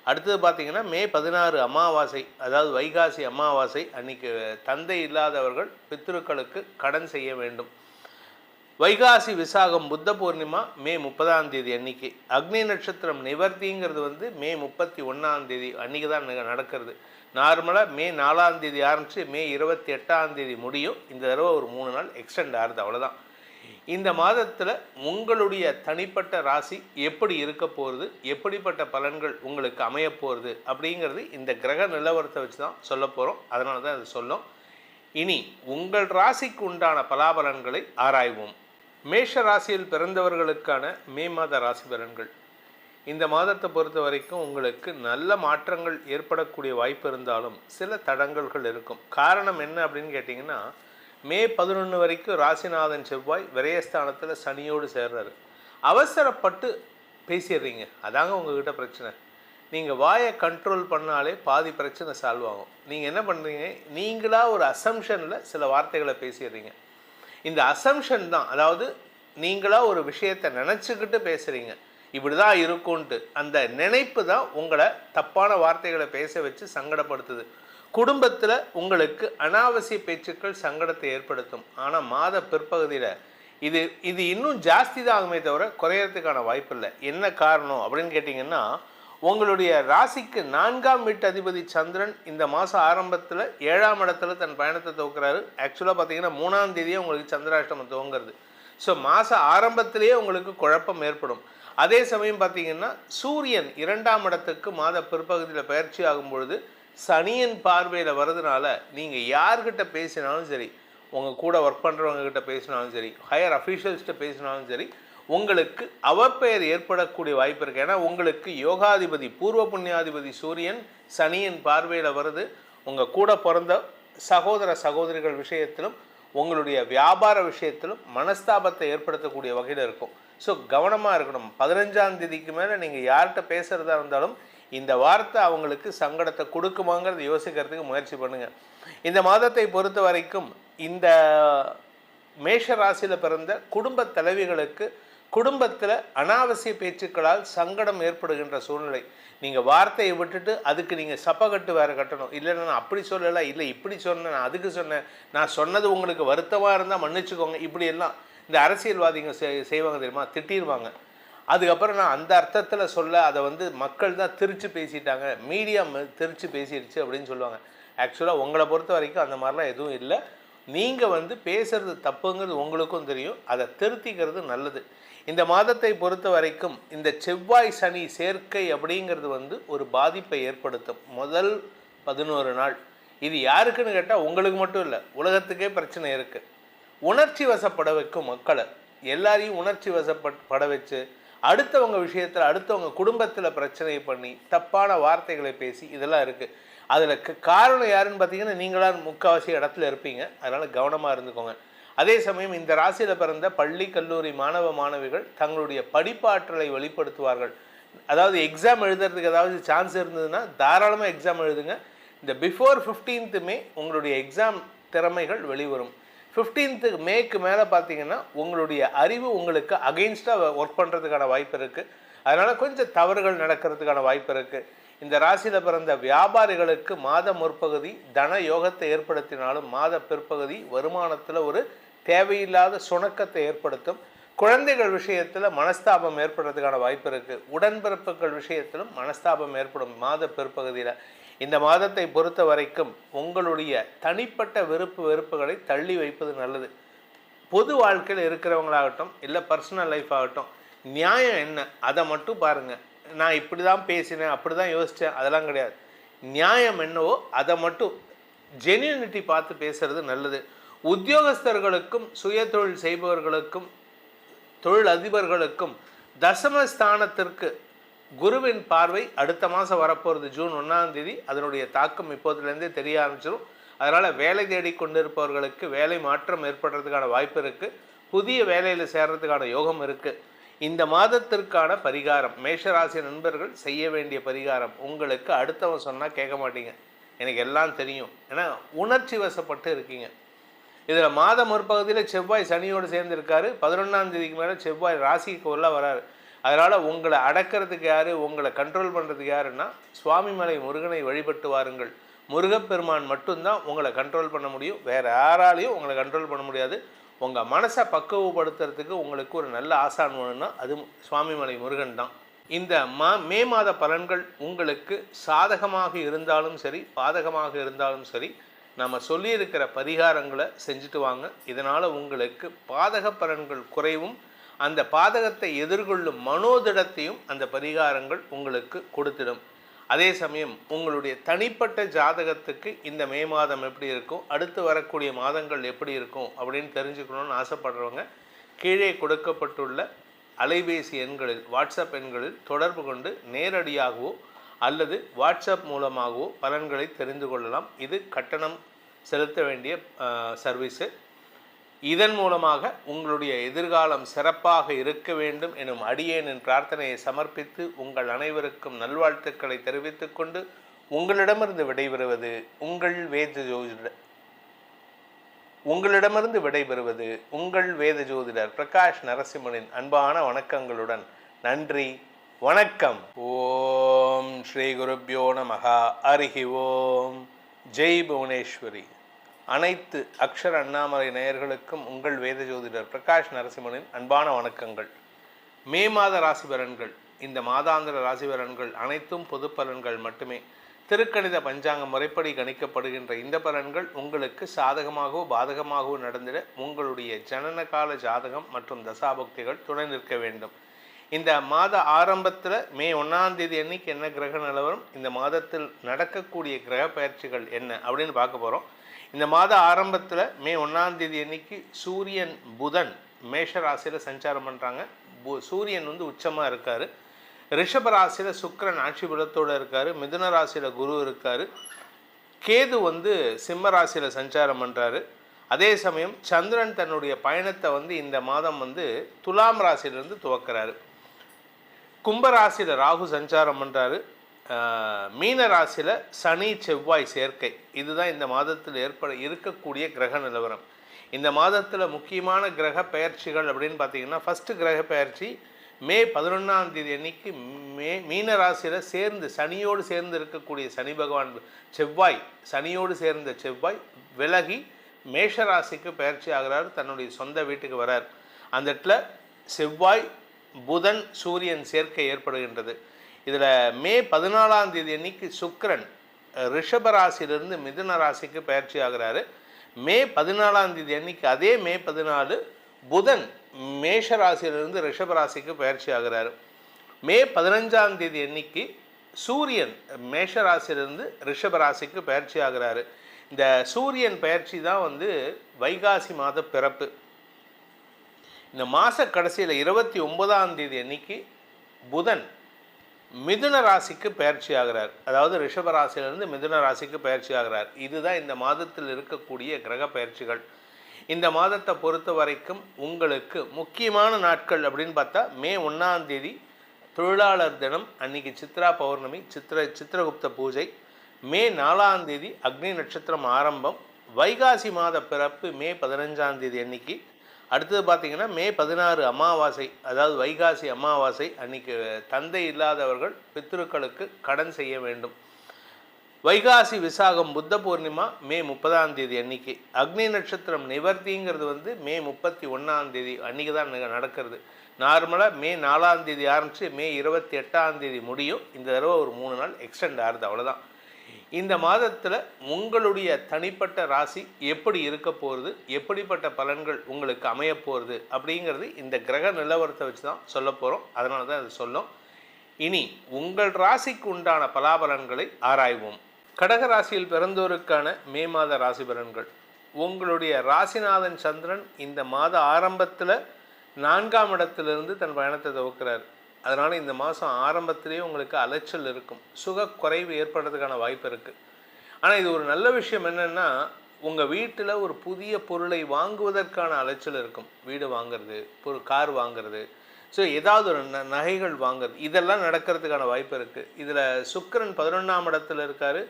அடுத்தது பார்த்திங்கன்னா மே 16 அமாவாசை, அதாவது வைகாசி அமாவாசை அன்னைக்கு தந்தை இல்லாதவர்கள் பித்ருக்களுக்கு கடன் செய்ய வேண்டும். வைகாசி விசாகம் புத்த பூர்ணிமா மே 30ஆம் தேதி அன்னைக்கு. அக்னி நட்சத்திரம் நிவர்த்திங்கிறது மே 31ஆம் தேதி அன்றைக்கி தான் நடக்கிறது. நார்மலாக மே 4ஆம் தேதி ஆரம்பித்து மே 28ஆம் தேதி முடியும். இந்த தடவை ஒரு 3 நாள் எக்ஸ்டெண்ட் ஆகுது, அவ்வளோதான். இந்த மாதத்தில் உங்களுடைய தனிப்பட்ட ராசி எப்படி இருக்க போகிறது, எப்படிப்பட்ட பலன்கள் உங்களுக்கு அமைய போகிறது அப்படிங்கிறது இந்த கிரக நிலவரத்தை வச்சு தான் சொல்ல போகிறோம். அதனால தான் அது சொல்லும். இனி உங்கள் ராசிக்கு உண்டான பலாபலன்களை ஆராய்வோம். மேஷ ராசியில் பிறந்தவர்களுக்கான மே மாத ராசி பலன்கள். இந்த மாதத்தை பொறுத்த வரைக்கும் உங்களுக்கு நல்ல மாற்றங்கள் ஏற்படக்கூடிய வாய்ப்பு இருந்தாலும் சில தடங்கல்கள் இருக்கும். காரணம் என்ன அப்படின்னு கேட்டிங்கன்னா, மே 11 வரைக்கும் ராசிநாதன் செவ்வாய் விரயஸ்தானத்தில் சனியோடு சேர்றாரு. அவசரப்பட்டு பேசிடுறீங்க, அதாங்க உங்ககிட்ட பிரச்சனை. நீங்கள் வாயை கண்ட்ரோல் பண்ணாலே பாதி பிரச்சனை சால்வ் ஆகும். நீங்கள் என்ன பண்ணுறீங்க, நீங்களாக ஒரு அசம்ஷனில் சில வார்த்தைகளை பேசிடுறீங்க. இந்த அசம்ஷன் தான், அதாவது நீங்களாக ஒரு விஷயத்தை நினச்சிக்கிட்டு பேசுகிறீங்க, இப்படி தான் இருக்கும்ன்ட்டு. அந்த நினைப்பு தான் உங்களை தப்பான வார்த்தைகளை பேச வச்சு சங்கடப்படுத்துது. குடும்பத்தில் உங்களுக்கு அனாவசிய பேச்சுக்கள் சங்கடத்தை ஏற்படுத்தும். ஆனால் மாத பிற்பகுதியில் இது இன்னும் ஜாஸ்தி தான் ஆகுமே தவிர குறையறதுக்கான வாய்ப்பு இல்லை. என்ன காரணம் அப்படின்னு கேட்டிங்கன்னா, உங்களுடைய ராசிக்கு 4ஆம் வீட்டு அதிபதி சந்திரன் இந்த மாதம் ஆரம்பத்தில் 7ஆம் இடத்துல தன் பயணத்தை துவக்கிறாரு. ஆக்சுவலாக பார்த்தீங்கன்னா 3ஆம் தேதியே உங்களுக்கு சந்திராஷ்டமம் துவங்கிறது. ஸோ மாத ஆரம்பத்திலேயே உங்களுக்கு குழப்பம் ஏற்படும். அதே சமயம் பார்த்தீங்கன்னா சூரியன் 2ஆம் இடத்துக்கு மாத பிற்பகுதியில் பயிற்சி ஆகும் பொழுது சனியின் பார்வையில் வர்றதுனால நீங்கள் யார்கிட்ட பேசினாலும் சரி, உங்கள் கூட ஒர்க் பண்ணுறவங்ககிட்ட பேசினாலும் சரி, ஹையர் அஃபீஷியல்ஸ்கிட்ட பேசினாலும் சரி, உங்களுக்கு அவப்பெயர் ஏற்படக்கூடிய வாய்ப்பு இருக்குது. ஏன்னா உங்களுக்கு யோகாதிபதி பூர்வ புண்ணியாதிபதி சூரியன் சனியின் பார்வையில் வருது. உங்கள் கூட பிறந்த சகோதர சகோதரிகள் விஷயத்திலும் உங்களுடைய வியாபார விஷயத்திலும் மனஸ்தாபத்தை ஏற்படுத்தக்கூடிய வகையில் இருக்கும். ஸோ கவனமாக இருக்கணும். 15ஆம் தேதிக்கு மேலே நீங்கள் யார்கிட்ட பேசுகிறதா இருந்தாலும் இந்த வார்த்தை அவங்களுக்கு சங்கடத்தை கொடுக்குமாங்கிறத யோசிக்கிறதுக்கு முயற்சி பண்ணுங்கள். இந்த மாதத்தை பொறுத்த வரைக்கும் இந்த மேஷ ராசியில் பிறந்த குடும்ப தலைவிகளுக்கு குடும்பத்தில் அனாவசிய பேச்சுக்களால் சங்கடம் ஏற்படுகின்ற சூழ்நிலை. நீங்கள் வார்த்தையை விட்டுட்டு அதுக்கு நீங்கள் சப்பக்கட்டு வேறு கட்டணும். இல்லை நான் அப்படி சொல்லலை, இல்லை இப்படி சொன்னேன், நான் அதுக்கு சொன்னேன், நான் சொன்னது உங்களுக்கு வருத்தமாக இருந்தால் மன்னிச்சுக்கோங்க, இப்படியெல்லாம் இந்த அரசியல்வாதிங்க செய்வாங்க தெரியுமா, திட்டிடுவாங்க. அதுக்கப்புறம் நான் அந்த அர்த்தத்தில் சொல்ல அதை மக்கள் தான் திரிச்சு பேசிட்டாங்க, மீடியா திரிச்சு பேசிடுச்சு அப்படின்னு சொல்லுவாங்க. ஆக்சுவலாக உங்களை பொறுத்த வரைக்கும் அந்த மாதிரிலாம் எதுவும் இல்லை. நீங்கள் பேசுகிறது தப்புங்கிறது உங்களுக்கும் தெரியும், அதை திருத்திக்கிறது நல்லது. இந்த மாதத்தை பொறுத்த வரைக்கும் இந்த செவ்வாய் சனி சேர்க்கை அப்படிங்கிறது ஒரு பாதிப்பை ஏற்படுத்தும். முதல் 11 நாள் இது யாருக்குன்னு கேட்டால் உங்களுக்கு மட்டும் இல்லை, உலகத்துக்கே பிரச்சனை இருக்குது. உணர்ச்சி வசப்பட வைக்கும் மக்களை, எல்லாரையும் உணர்ச்சி வசப்பட வச்சு அடுத்தவங்க விஷயத்தில் அடுத்தவங்க குடும்பத்தில் பிரச்சனை பண்ணி தப்பான வார்த்தைகளை பேசி இதெல்லாம் இருக்குது. அதில் காரணம் யாருன்னு பார்த்தீங்கன்னா நீங்களாம் முக்கால்வாசி இடத்துல இருப்பீங்க. அதனால் கவனமாக இருந்துக்கோங்க. அதே சமயம் இந்த ராசியில் பிறந்த பள்ளி கல்லூரி மாணவ மாணவிகள் தங்களுடைய படிப்பாற்றலை வெளிப்படுத்துவார்கள். அதாவது எக்ஸாம் எழுதுறதுக்கு ஏதாவது சான்ஸ் இருந்ததுன்னா தாராளமாக எக்ஸாம் எழுதுங்க. இந்த பிஃபோர் 15th மே உங்களுடைய எக்ஸாம் திறமைகள் வெளிவரும். 15th மேக்கு மேலே பார்த்தீங்கன்னா உங்களுடைய அறிவு உங்களுக்கு அகெயின்ஸ்டாக ஒர்க் பண்ணுறதுக்கான வாய்ப்பு இருக்குது. அதனால் கொஞ்சம் தவறுகள் நடக்கிறதுக்கான வாய்ப்பு இருக்குது. இந்த ராசியில் பிறந்த வியாபாரிகளுக்கு மாத முற்பகுதி தன யோகத்தை ஏற்படுத்தினாலும் மாத பிற்பகுதி வருமானத்தில் ஒரு தேவையில்லாத சுணக்கத்தை ஏற்படுத்தும். குழந்தைகள் விஷயத்தில் மனஸ்தாபம் ஏற்படுறதுக்கான வாய்ப்பு இருக்குது. உடன்பிறப்புகள் விஷயத்திலும் மனஸ்தாபம் ஏற்படும் மாத பிற்பகுதியில். இந்த மாதத்தை பொறுத்த வரைக்கும் உங்களுடைய தனிப்பட்ட வெறுப்புகளை தள்ளி வைப்பது நல்லது. பொது வாழ்க்கையில் இருக்கிறவங்களாகட்டும் இல்லை பர்சனல் லைஃப் ஆகட்டும், நியாயம் என்ன அதை மட்டும் பாருங்கள். நான் இப்படி தான் பேசினேன், அப்படி தான் யோசித்தேன், அதெல்லாம் கிடையாது. நியாயம் என்னவோ அதை மட்டும் ஜென்யூனிட்டி பார்த்து பேசுறது நல்லது. உத்தியோகஸ்தர்களுக்கும் சுய தொழில் செய்பவர்களுக்கும் தொழில் அதிபர்களுக்கும் தசமஸ்தானத்திற்கு குருவின் பார்வை அடுத்த மாதம் வரப்போகிறது ஜூன் 1ஆம் தேதி. அதனுடைய தாக்கம் இப்போதுலேருந்தே தெரிய ஆரம்பிச்சிடும். அதனால் வேலை தேடி கொண்டிருப்பவர்களுக்கு வேலை மாற்றம் ஏற்படுறதுக்கான வாய்ப்பு இருக்குது. புதிய வேலையில் சேர்றதுக்கான யோகம் இருக்குது. இந்த மாதத்திற்கான பரிகாரம், மேஷராசி நண்பர்கள் செய்ய வேண்டிய பரிகாரம், உங்களுக்கு அடுத்தவன் சொன்னால் கேட்க மாட்டீங்க, எனக்கு எல்லாம் தெரியும், ஏன்னா உணர்ச்சி வசப்பட்டு இருக்கீங்க. இதில் மாத முற்பகுதியில் செவ்வாய் சனியோடு சேர்ந்துருக்காரு. 11ஆம் தேதிக்கு மேலே செவ்வாய் ராசிக்கு உள்ள வராரு. அதனால் உங்களை அடக்கிறதுக்கு யார், உங்களை கண்ட்ரோல் பண்ணுறதுக்கு யாருன்னா சுவாமிமலை முருகனை வழிபட்டு வாருங்கள். முருகப்பெருமான் மட்டும்தான் உங்களை கண்ட்ரோல் பண்ண முடியும். வேறு யாராலையும் உங்களை கண்ட்ரோல் பண்ண முடியாது. உங்கள் மனசை பக்குவப்படுத்துறதுக்கு உங்களுக்கு ஒரு நல்ல ஆசான் வேணும்னா அது சுவாமிமலை முருகன் தான். இந்த மே மாத பலன்கள் உங்களுக்கு சாதகமாக இருந்தாலும் சரி பாதகமாக இருந்தாலும் சரி நம்ம சொல்லியிருக்கிற பரிகாரங்களை செஞ்சுட்டு வாங்க. இதனால் உங்களுக்கு பாதக பலன்கள் குறைவும் அந்த பாதகத்தை எதிர்கொள்ளும் மனோதிடத்தையும் அந்த பரிகாரங்கள் உங்களுக்கு கொடுத்திடும். அதே சமயம் உங்களுடைய தனிப்பட்ட ஜாதகத்துக்கு இந்த மே மாதம் எப்படி இருக்கும், அடுத்து வரக்கூடிய மாதங்கள் எப்படி இருக்கும் அப்படின்னு தெரிஞ்சுக்கணும்னு ஆசைப்படுறவங்க கீழே கொடுக்கப்பட்டுள்ள அலைபேசி எண்களில் வாட்ஸ்அப் எண்களில் தொடர்பு கொண்டு நேரடியாகவோ அல்லது வாட்ஸ்அப் மூலமாகவோ பலன்களை தெரிந்து கொள்ளலாம். இது கட்டணம் செலுத்த வேண்டிய சர்வீஸு. இதன் மூலமாக உங்களுடைய எதிர்காலம் சிறப்பாக இருக்க வேண்டும் எனும் அடியேனின் பிரார்த்தனையை சமர்ப்பித்து உங்கள் அனைவருக்கும் நல்வாழ்த்துக்களை தெரிவித்துக் கொண்டு உங்களிடமிருந்து விடைபெறுவது உங்கள் வேத ஜோதிடர் பிரகாஷ் நரசிம்மனின் அன்பான வணக்கங்களுடன். நன்றி, வணக்கம். ஓம் ஸ்ரீ குருப்யோ நமஹ. ஹரிஹி ஓம். ஜெய் புவனேஸ்வரி. அனைத்து அக்ஷர அண்ணாமலை நேயர்களுக்கும் உங்கள் வேத ஜோதிடர் பிரகாஷ் நரசிம்மனின் அன்பான வணக்கங்கள். மே மாத ராசி பலன்கள், இந்த மாதாந்திர ராசி பலன்கள் அனைத்தும் பொது பலன்கள் மட்டுமே. திருக்கணித பஞ்சாங்க முறைப்படி கணிக்கப்படுகின்ற இந்த பலன்கள் உங்களுக்கு சாதகமாகவோ பாதகமாகவோ நடந்திட உங்களுடைய ஜனனகால ஜாதகம் மற்றும் தசாபக்திகள் துணை நிற்க வேண்டும். இந்த மாத ஆரம்பத்தில் மே 1ஆம் தேதி அன்னைக்கு என்ன கிரக நிலவரம், இந்த மாதத்தில் நடக்கக்கூடிய கிரக பயிற்சிகள் என்ன அப்படின்னு பார்க்க போகிறோம். இந்த மாத ஆரம்பத்தில் மே 1ஆம் தேதி அன்னைக்கு சூரியன் புதன் மேஷ ராசியில் சஞ்சாரம் பண்ணுறாங்க. சூரியன் உச்சமாக இருக்கார். ரிஷப ராசியில் சுக்கிரன் ஆட்சி பலத்தோடு இருக்கார். மிதுன ராசியில் குரு இருக்கார். கேது சிம்ம ராசியில் சஞ்சாரம் பண்ணுறாரு. அதே சமயம் சந்திரன் தன்னுடைய பயணத்தை இந்த மாதம் துலாம் ராசியிலிருந்து துவக்கிறாரு. கும்பராசியில் ராகு சஞ்சாரம் பண்ணுறாரு. மீன ராசியில் சனி செவ்வாய் சேர்க்கை. இதுதான் இந்த மாதத்தில் இருக்கக்கூடிய கிரக நிலவரம். இந்த மாதத்தில் முக்கியமான கிரக பெயர்ச்சிகள் அப்படின்னு பார்த்தீங்கன்னா, ஃபஸ்ட்டு கிரக பெயர்ச்சி மே 11ஆம் தேதி அன்னைக்கு மீன ராசியில் சனியோடு சேர்ந்து இருக்கக்கூடிய சனி பகவான் செவ்வாய், சனியோடு சேர்ந்த செவ்வாய் விலகி மேஷ ராசிக்கு பெயர்ச்சி ஆகிறார். தன்னுடைய சொந்த வீட்டுக்கு வரார். அந்த இடத்துல செவ்வாய் புதன் சூரியன் சேர்க்கை ஏற்படுகின்றது. இதில் மே 14ஆம் தேதி அன்னைக்கு சுக்கிரன் ரிஷப ராசியிலிருந்து மிதுன ராசிக்கு பயிற்சி ஆகிறாரு. மே 14ஆம் தேதி அன்னைக்கு அதே மே 14 புதன் மேஷ ராசியிலிருந்து ரிஷப ராசிக்கு பயிற்சி ஆகிறாரு. மே 15ஆம் தேதி அன்னைக்கு சூரியன் மேஷ ராசியிலிருந்து ரிஷப ராசிக்கு பயிற்சி ஆகிறாரு. இந்த சூரியன் பயிற்சி தான் வைகாசி மாத பிறப்பு. இந்த மாத கடைசியில் 29ஆம் தேதி அன்னைக்கு புதன் மிதுன ராசிக்கு பயிற்சி ஆகிறார். அதாவது ரிஷப ராசியிலிருந்து மிதுன ராசிக்கு பயிற்சி ஆகிறார். இதுதான் இந்த மாதத்தில் இருக்கக்கூடிய கிரக பயிற்சிகள். இந்த மாதத்தை பொறுத்த வரைக்கும் உங்களுக்கு முக்கியமான நாட்கள் அப்படின்னு பார்த்தா மே 1ஆம் தேதி தொழிலாளர் தினம், அன்னைக்கு சித்ரா பௌர்ணமி, சித்திரகுப்த பூஜை. மே 4ஆம் தேதி அக்னி நட்சத்திரம் ஆரம்பம். வைகாசி மாத பிறப்பு மே 15ஆம் தேதி அன்னைக்கு. அடுத்தது பார்த்திங்கன்னா மே 16 அமாவாசை, அதாவது வைகாசி அமாவாசை அன்னைக்கு தந்தை இல்லாதவர்கள் பித்ருக்களுக்கு கடன் செய்ய வேண்டும். வைகாசி விசாகம் புத்த பூர்ணிமா மே 30ஆம் தேதி அன்னைக்கு. அக்னி நட்சத்திரம் நிவர்த்திங்கிறது வந்து மே 31ஆம் தேதி அன்றைக்கி தான் நடக்கிறது. நார்மலாக மே 4ஆம் தேதி ஆரம்பித்து மே 28ஆம் தேதி முடியும். இந்த தடவை ஒரு 3 நாள் எக்ஸ்டெண்ட் ஆகுது, அவ்வளோதான். இந்த மாதத்தில் உங்களுடைய தனிப்பட்ட ராசி எப்படி இருக்க போகிறது, எப்படிப்பட்ட பலன்கள் உங்களுக்கு அமைய போகிறது அப்படிங்கிறது இந்த கிரக நிலவரத்தை வச்சு தான் சொல்ல போகிறோம். அதனால தான் அது சொல்லும். இனி உங்கள் ராசிக்கு உண்டான பலாபலன்களை ஆராய்வோம். கடக ராசியில் பிறந்தோருக்கான மே மாத ராசி பலன்கள். உங்களுடைய ராசிநாதன் சந்திரன் இந்த மாத ஆரம்பத்தில் 4ஆம் இடத்திலிருந்து தன் பயணத்தை துவக்கிறார். அதனால் இந்த மாதம் ஆரம்பத்திலேயே உங்களுக்கு அலைச்சல் இருக்கும், சுகக்குறைவு ஏற்படுறதுக்கான வாய்ப்பு இருக்குது. ஆனால் இது ஒரு நல்ல விஷயம் என்னென்னா, உங்கள் வீட்டில் ஒரு புதிய பொருளை வாங்குவதற்கான அலைச்சல் இருக்கும். வீடு வாங்கிறது, ஒரு கார் வாங்கிறது, ஸோ ஏதாவது ஒரு நகைகள் வாங்குறது, இதெல்லாம் நடக்கிறதுக்கான வாய்ப்பு இருக்குது. இதில் சுக்கிரன் 11ஆம் இடத்துல இருக்கார்.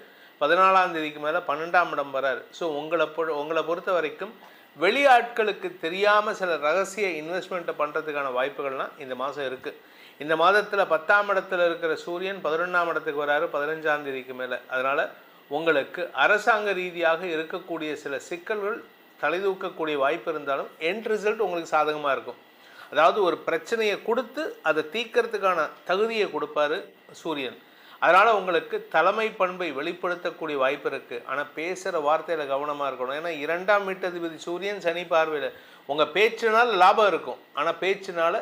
14ஆம் தேதிக்கு மேலே 12ஆம் இடம் வரார். ஸோ உங்களை பொறுத்த வரைக்கும் வெளியாட்களுக்கு தெரியாமல் சில ரகசிய இன்வெஸ்ட்மெண்ட்டை பண்ணுறதுக்கான வாய்ப்புகள்லாம் இந்த மாதம் இருக்குது. இந்த மாதத்தில் 10ஆம் இடத்துல இருக்கிற சூரியன் 11ஆம் இடத்துக்கு வராரு 15ஆம் தேதிக்கு மேலே. அதனால் உங்களுக்கு அரசாங்க ரீதியாக இருக்கக்கூடிய சில சிக்கல்கள் தலைதூக்கக்கூடிய வாய்ப்பு இருந்தாலும் எண்ட் ரிசல்ட் உங்களுக்கு சாதகமாக இருக்கும். அதாவது ஒரு பிரச்சனையை கொடுத்து அதை தீர்க்கறதுக்கான தகுதியை கொடுப்பாரு சூரியன். அதனால் உங்களுக்கு தலைமை பண்பை வெளிப்படுத்தக்கூடிய வாய்ப்பு இருக்குது. ஆனால் பேசுகிற வார்த்தையில் கவனமாக இருக்கணும். ஏன்னா 2ஆம் வீட்டதிபதி சூரியன் சனி பார்வையில். உங்கள் பேச்சினால் லாபம் இருக்கும், ஆனால் பேச்சினால்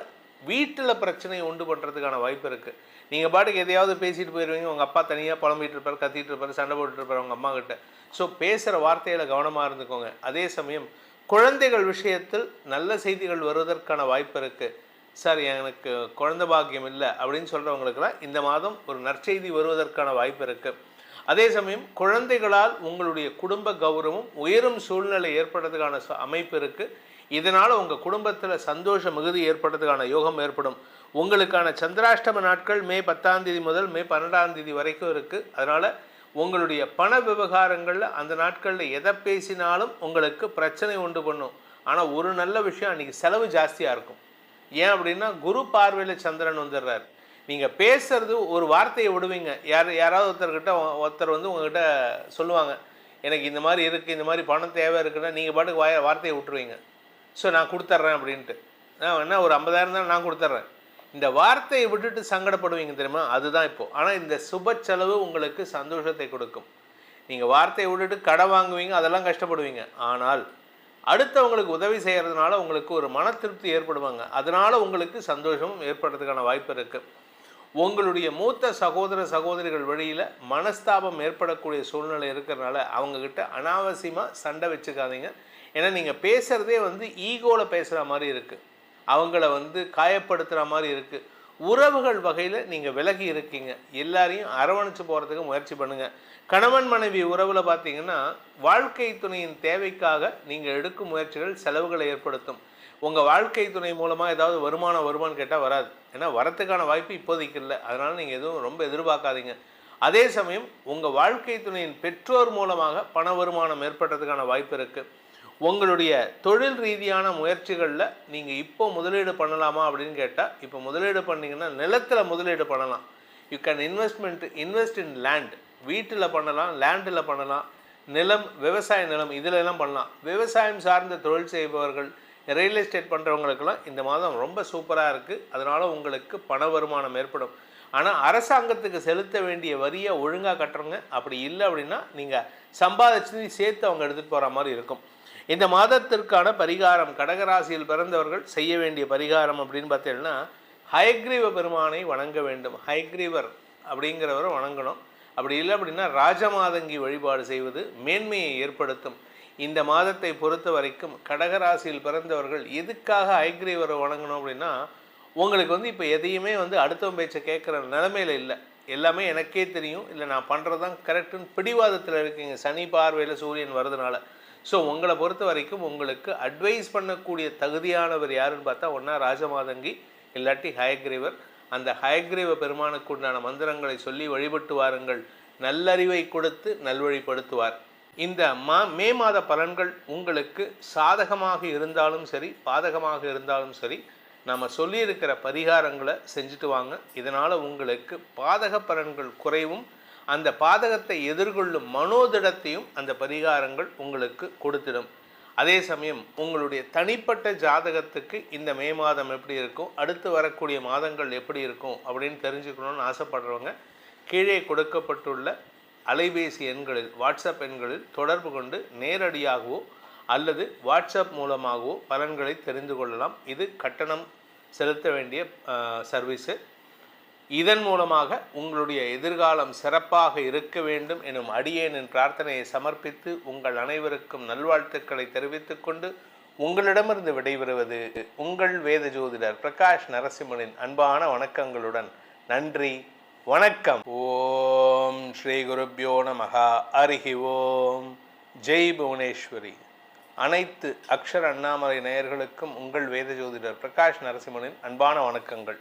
வீட்டில் பிரச்சனையை உண்டு பண்ணுறதுக்கான வாய்ப்பு இருக்குது. நீங்கள் பாட்டுக்கு எதையாவது பேசிட்டு போயிடுவீங்க, உங்கள் அப்பா தனியாக புலம்பிகிட்டு இருப்பார், கத்திட்டு இருப்பார், சண்டை போட்டுட்டு இருப்பார் உங்கள் அம்மா கிட்ட. ஸோ பேசுகிற வார்த்தையில் கவனமாக இருந்துக்கோங்க. அதே சமயம் குழந்தைகள் விஷயத்தில் நல்ல செய்திகள் வருவதற்கான வாய்ப்பு இருக்குது. சார் எனக்கு குழந்தை பாக்கியம் இல்லை அப்படின்னு சொல்கிறவங்களுக்கெல்லாம் இந்த மாதம் ஒரு நற்செய்தி வருவதற்கான வாய்ப்பு இருக்குது. அதே சமயம் குழந்தைகளால் உங்களுடைய குடும்ப கௌரவம் உயரும் சூழ்நிலை ஏற்படுறதுக்கான அமைப்பு இருக்குது. இதனால் உங்கள் குடும்பத்தில் சந்தோஷ மிகுதி ஏற்படுறதுக்கான யோகம் ஏற்படும். உங்களுக்கான சந்திராஷ்டம நாட்கள் மே 10ஆம் தேதி முதல் மே 12ஆம் தேதி வரைக்கும் இருக்குது. அதனால் உங்களுடைய பண விவகாரங்களில் அந்த நாட்களில் எதை பேசினாலும் உங்களுக்கு பிரச்சனை உண்டு பண்ணும். ஆனால் ஒரு நல்ல விஷயம், அன்றைக்கி செலவு ஜாஸ்தியாக இருக்கும். ஏன் அப்படின்னா குரு பார்வையில் சந்திரன் வந்துடுறார். நீங்கள் பேசுறது ஒரு வார்த்தையை விடுவீங்க, யாராவது ஒருத்தர் வந்து உங்கள்கிட்ட சொல்லுவாங்க, எனக்கு இந்த மாதிரி இருக்குது, இந்த மாதிரி பணம் தேவை இருக்குன்னா நீங்கள் பாட்டுக்கு வார்த்தையை விட்டுருவீங்க. ஸோ நான் கொடுத்துட்றேன் அப்படின்ட்டு. நான் என்ன ஒரு 50,000 தான் நான் கொடுத்துட்றேன். இந்த வார்த்தையை விட்டுட்டு சங்கடப்படுவீங்க தெரியுமா, அதுதான் இப்போது. ஆனால் இந்த சுப செலவு உங்களுக்கு சந்தோஷத்தை கொடுக்கும். நீங்கள் வார்த்தையை விட்டுட்டு கடை வாங்குவீங்க, அதெல்லாம் கஷ்டப்படுவீங்க. ஆனால் அடுத்தவங்களுக்கு உதவி செய்கிறதுனால உங்களுக்கு ஒரு மன திருப்தி ஏற்படுவாங்க. அதனால் உங்களுக்கு சந்தோஷமும் ஏற்படுறதுக்கான வாய்ப்பு இருக்குது. உங்களுடைய மூத்த சகோதரிகள் வழியில் மனஸ்தாபம் ஏற்படக்கூடிய சூழ்நிலை இருக்கிறதுனால அவங்கக்கிட்ட அனாவசியமாக சண்டை வச்சுக்காதீங்க. ஏன்னா நீங்கள் பேசுகிறதே வந்து ஈகோவில் பேசுகிற மாதிரி இருக்குது, அவங்கள வந்து காயப்படுத்துகிற மாதிரி இருக்குது. உறவுகள் வகையில் நீங்கள் விலகி இருக்கீங்க. எல்லாரையும் அரவணைச்சு போகிறதுக்கு முயற்சி பண்ணுங்கள். கணவன் மனைவி உறவில் பார்த்தீங்கன்னா வாழ்க்கை துணையின் தேவைக்காக நீங்கள் எடுக்கும் முயற்சிகள் செலவுகளை ஏற்படுத்தும். உங்கள் வாழ்க்கை துணை மூலமாக ஏதாவது வருமானம் கேட்டால் வராது. ஏன்னா வரத்துக்கான வாய்ப்பு இப்போதைக்கு இல்லை. அதனால் நீங்கள் எதுவும் ரொம்ப எதிர்பார்க்காதீங்க. அதே சமயம் உங்கள் வாழ்க்கை துணையின் பெற்றோர் மூலமாக பண வருமானம் ஏற்படுறதுக்கான வாய்ப்பு இருக்குது. உங்களுடைய தொழில் ரீதியான முயற்சிகளில் நீங்கள் இப்போ முதலீடு பண்ணலாமா அப்படின்னு கேட்டால், இப்போ முதலீடு பண்ணிங்கன்னா நிலத்தில் முதலீடு பண்ணலாம். You can invest in land. வீட்டில் பண்ணலாம், லேண்டில் பண்ணலாம், நிலம், விவசாய நிலம் இதிலெல்லாம் பண்ணலாம். விவசாயம் சார்ந்த தொழில் செய்பவர்கள், ரியல் எஸ்டேட் பண்ணுறவங்களுக்கெல்லாம் இந்த மாதம் ரொம்ப சூப்பராக இருக்குது. அதனால் உங்களுக்கு பண வருமானம் ஏற்படும். ஆனால் அரசாங்கத்துக்கு செலுத்த வேண்டிய வரியை ஒழுங்காக கட்டுறவங்க. அப்படி இல்லை அப்படின்னா நீங்கள் சம்பாதிச்சு சேர்த்து அவங்க எடுத்துகிட்டு போகிற மாதிரி இருக்கும். இந்த மாதத்திற்கான பரிகாரம், கடகராசியில் பிறந்தவர்கள் செய்ய வேண்டிய பரிகாரம் அப்படின்னு பார்த்தீங்கன்னா, ஹயக்ரீவ பெருமானை வணங்க வேண்டும். ஹயக்ரீவர் அப்படிங்கிறவரை வணங்கணும். அப்படி இல்லை அப்படின்னா ராஜமாதங்கி வழிபாடு செய்வது மேன்மையை ஏற்படுத்தும். இந்த மாதத்தை பொறுத்த வரைக்கும் கடகராசியில் பிறந்தவர்கள் எதுக்காக ஹயக்ரீவரை வணங்கணும் அப்படின்னா, உங்களுக்கு வந்து இப்போ எதையுமே வந்து அடுத்தவன் பேச்சை கேட்குற நிலைமையில் இல்லை. எல்லாமே எனக்கே தெரியும், இல்லை நான் பண்ணுறது தான் கரெக்டுன்னு பிடிவாதத்தில் இருக்கீங்க. சனி பார்வையில் சூரியன் வர்றதுனால. ஸோ உங்களை பொறுத்த வரைக்கும் உங்களுக்கு அட்வைஸ் பண்ணக்கூடிய தகுதியானவர் யாருன்னு பார்த்தா ஒன்றா ராஜமாதங்கி, இல்லாட்டி ஹயக்ரீவர். அந்த ஹயக்ரீவ பெருமானுக்கு உண்டான மந்திரங்களை சொல்லி வழிபட்டு வாருங்கள். நல்லறிவை கொடுத்து நல்வழிப்படுத்துவார். இந்த மே மாத பலன்கள் உங்களுக்கு சாதகமாக இருந்தாலும் சரி, பாதகமாக இருந்தாலும் சரி, நம்ம சொல்லியிருக்கிற பரிகாரங்களை செஞ்சுட்டு வாங்க. இதனால் உங்களுக்கு பாதக பலன்கள் குறைவும், அந்த பாதகத்தை எதிர்கொள்ளும் மனோதிடத்தையும் அந்த பரிகாரங்கள் உங்களுக்கு கொடுத்திடும். அதே சமயம் உங்களுடைய தனிப்பட்ட ஜாதகத்துக்கு இந்த மே மாதம் எப்படி இருக்கும், அடுத்து வரக்கூடிய மாதங்கள் எப்படி இருக்கும் அப்படின்னு தெரிஞ்சுக்கணும்னு ஆசைப்படுறவங்க கீழே கொடுக்கப்பட்டுள்ள அலைபேசி எண்களில், வாட்ஸ்அப் எண்களில் தொடர்பு கொண்டு நேரடியாகவோ அல்லது வாட்ஸ்அப் மூலமாகவோ பலன்களை தெரிந்து கொள்ளலாம். இது கட்டணம் செலுத்த வேண்டிய சர்வீஸு. இதன் மூலமாக உங்களுடைய எதிர்காலம் சிறப்பாக இருக்க வேண்டும் எனும் அடியேனின் பிரார்த்தனையை சமர்ப்பித்து உங்கள் அனைவருக்கும் நல்வாழ்த்துக்களை தெரிவித்துக் கொண்டு உங்களிடமிருந்து விடைபெறுவது உங்கள் வேத ஜோதிடர் பிரகாஷ் நரசிம்மனின் அன்பான வணக்கங்களுடன். நன்றி, வணக்கம். ஓம் ஸ்ரீ குருப்யோ நமஹ. ஹரிஹி ஓம். ஜெய் புவனேஸ்வரி. அனைத்து அக்ஷர அண்ணாமலை நேயர்களுக்கும் உங்கள் வேத ஜோதிடர் பிரகாஷ் நரசிம்மனின் அன்பான வணக்கங்கள்.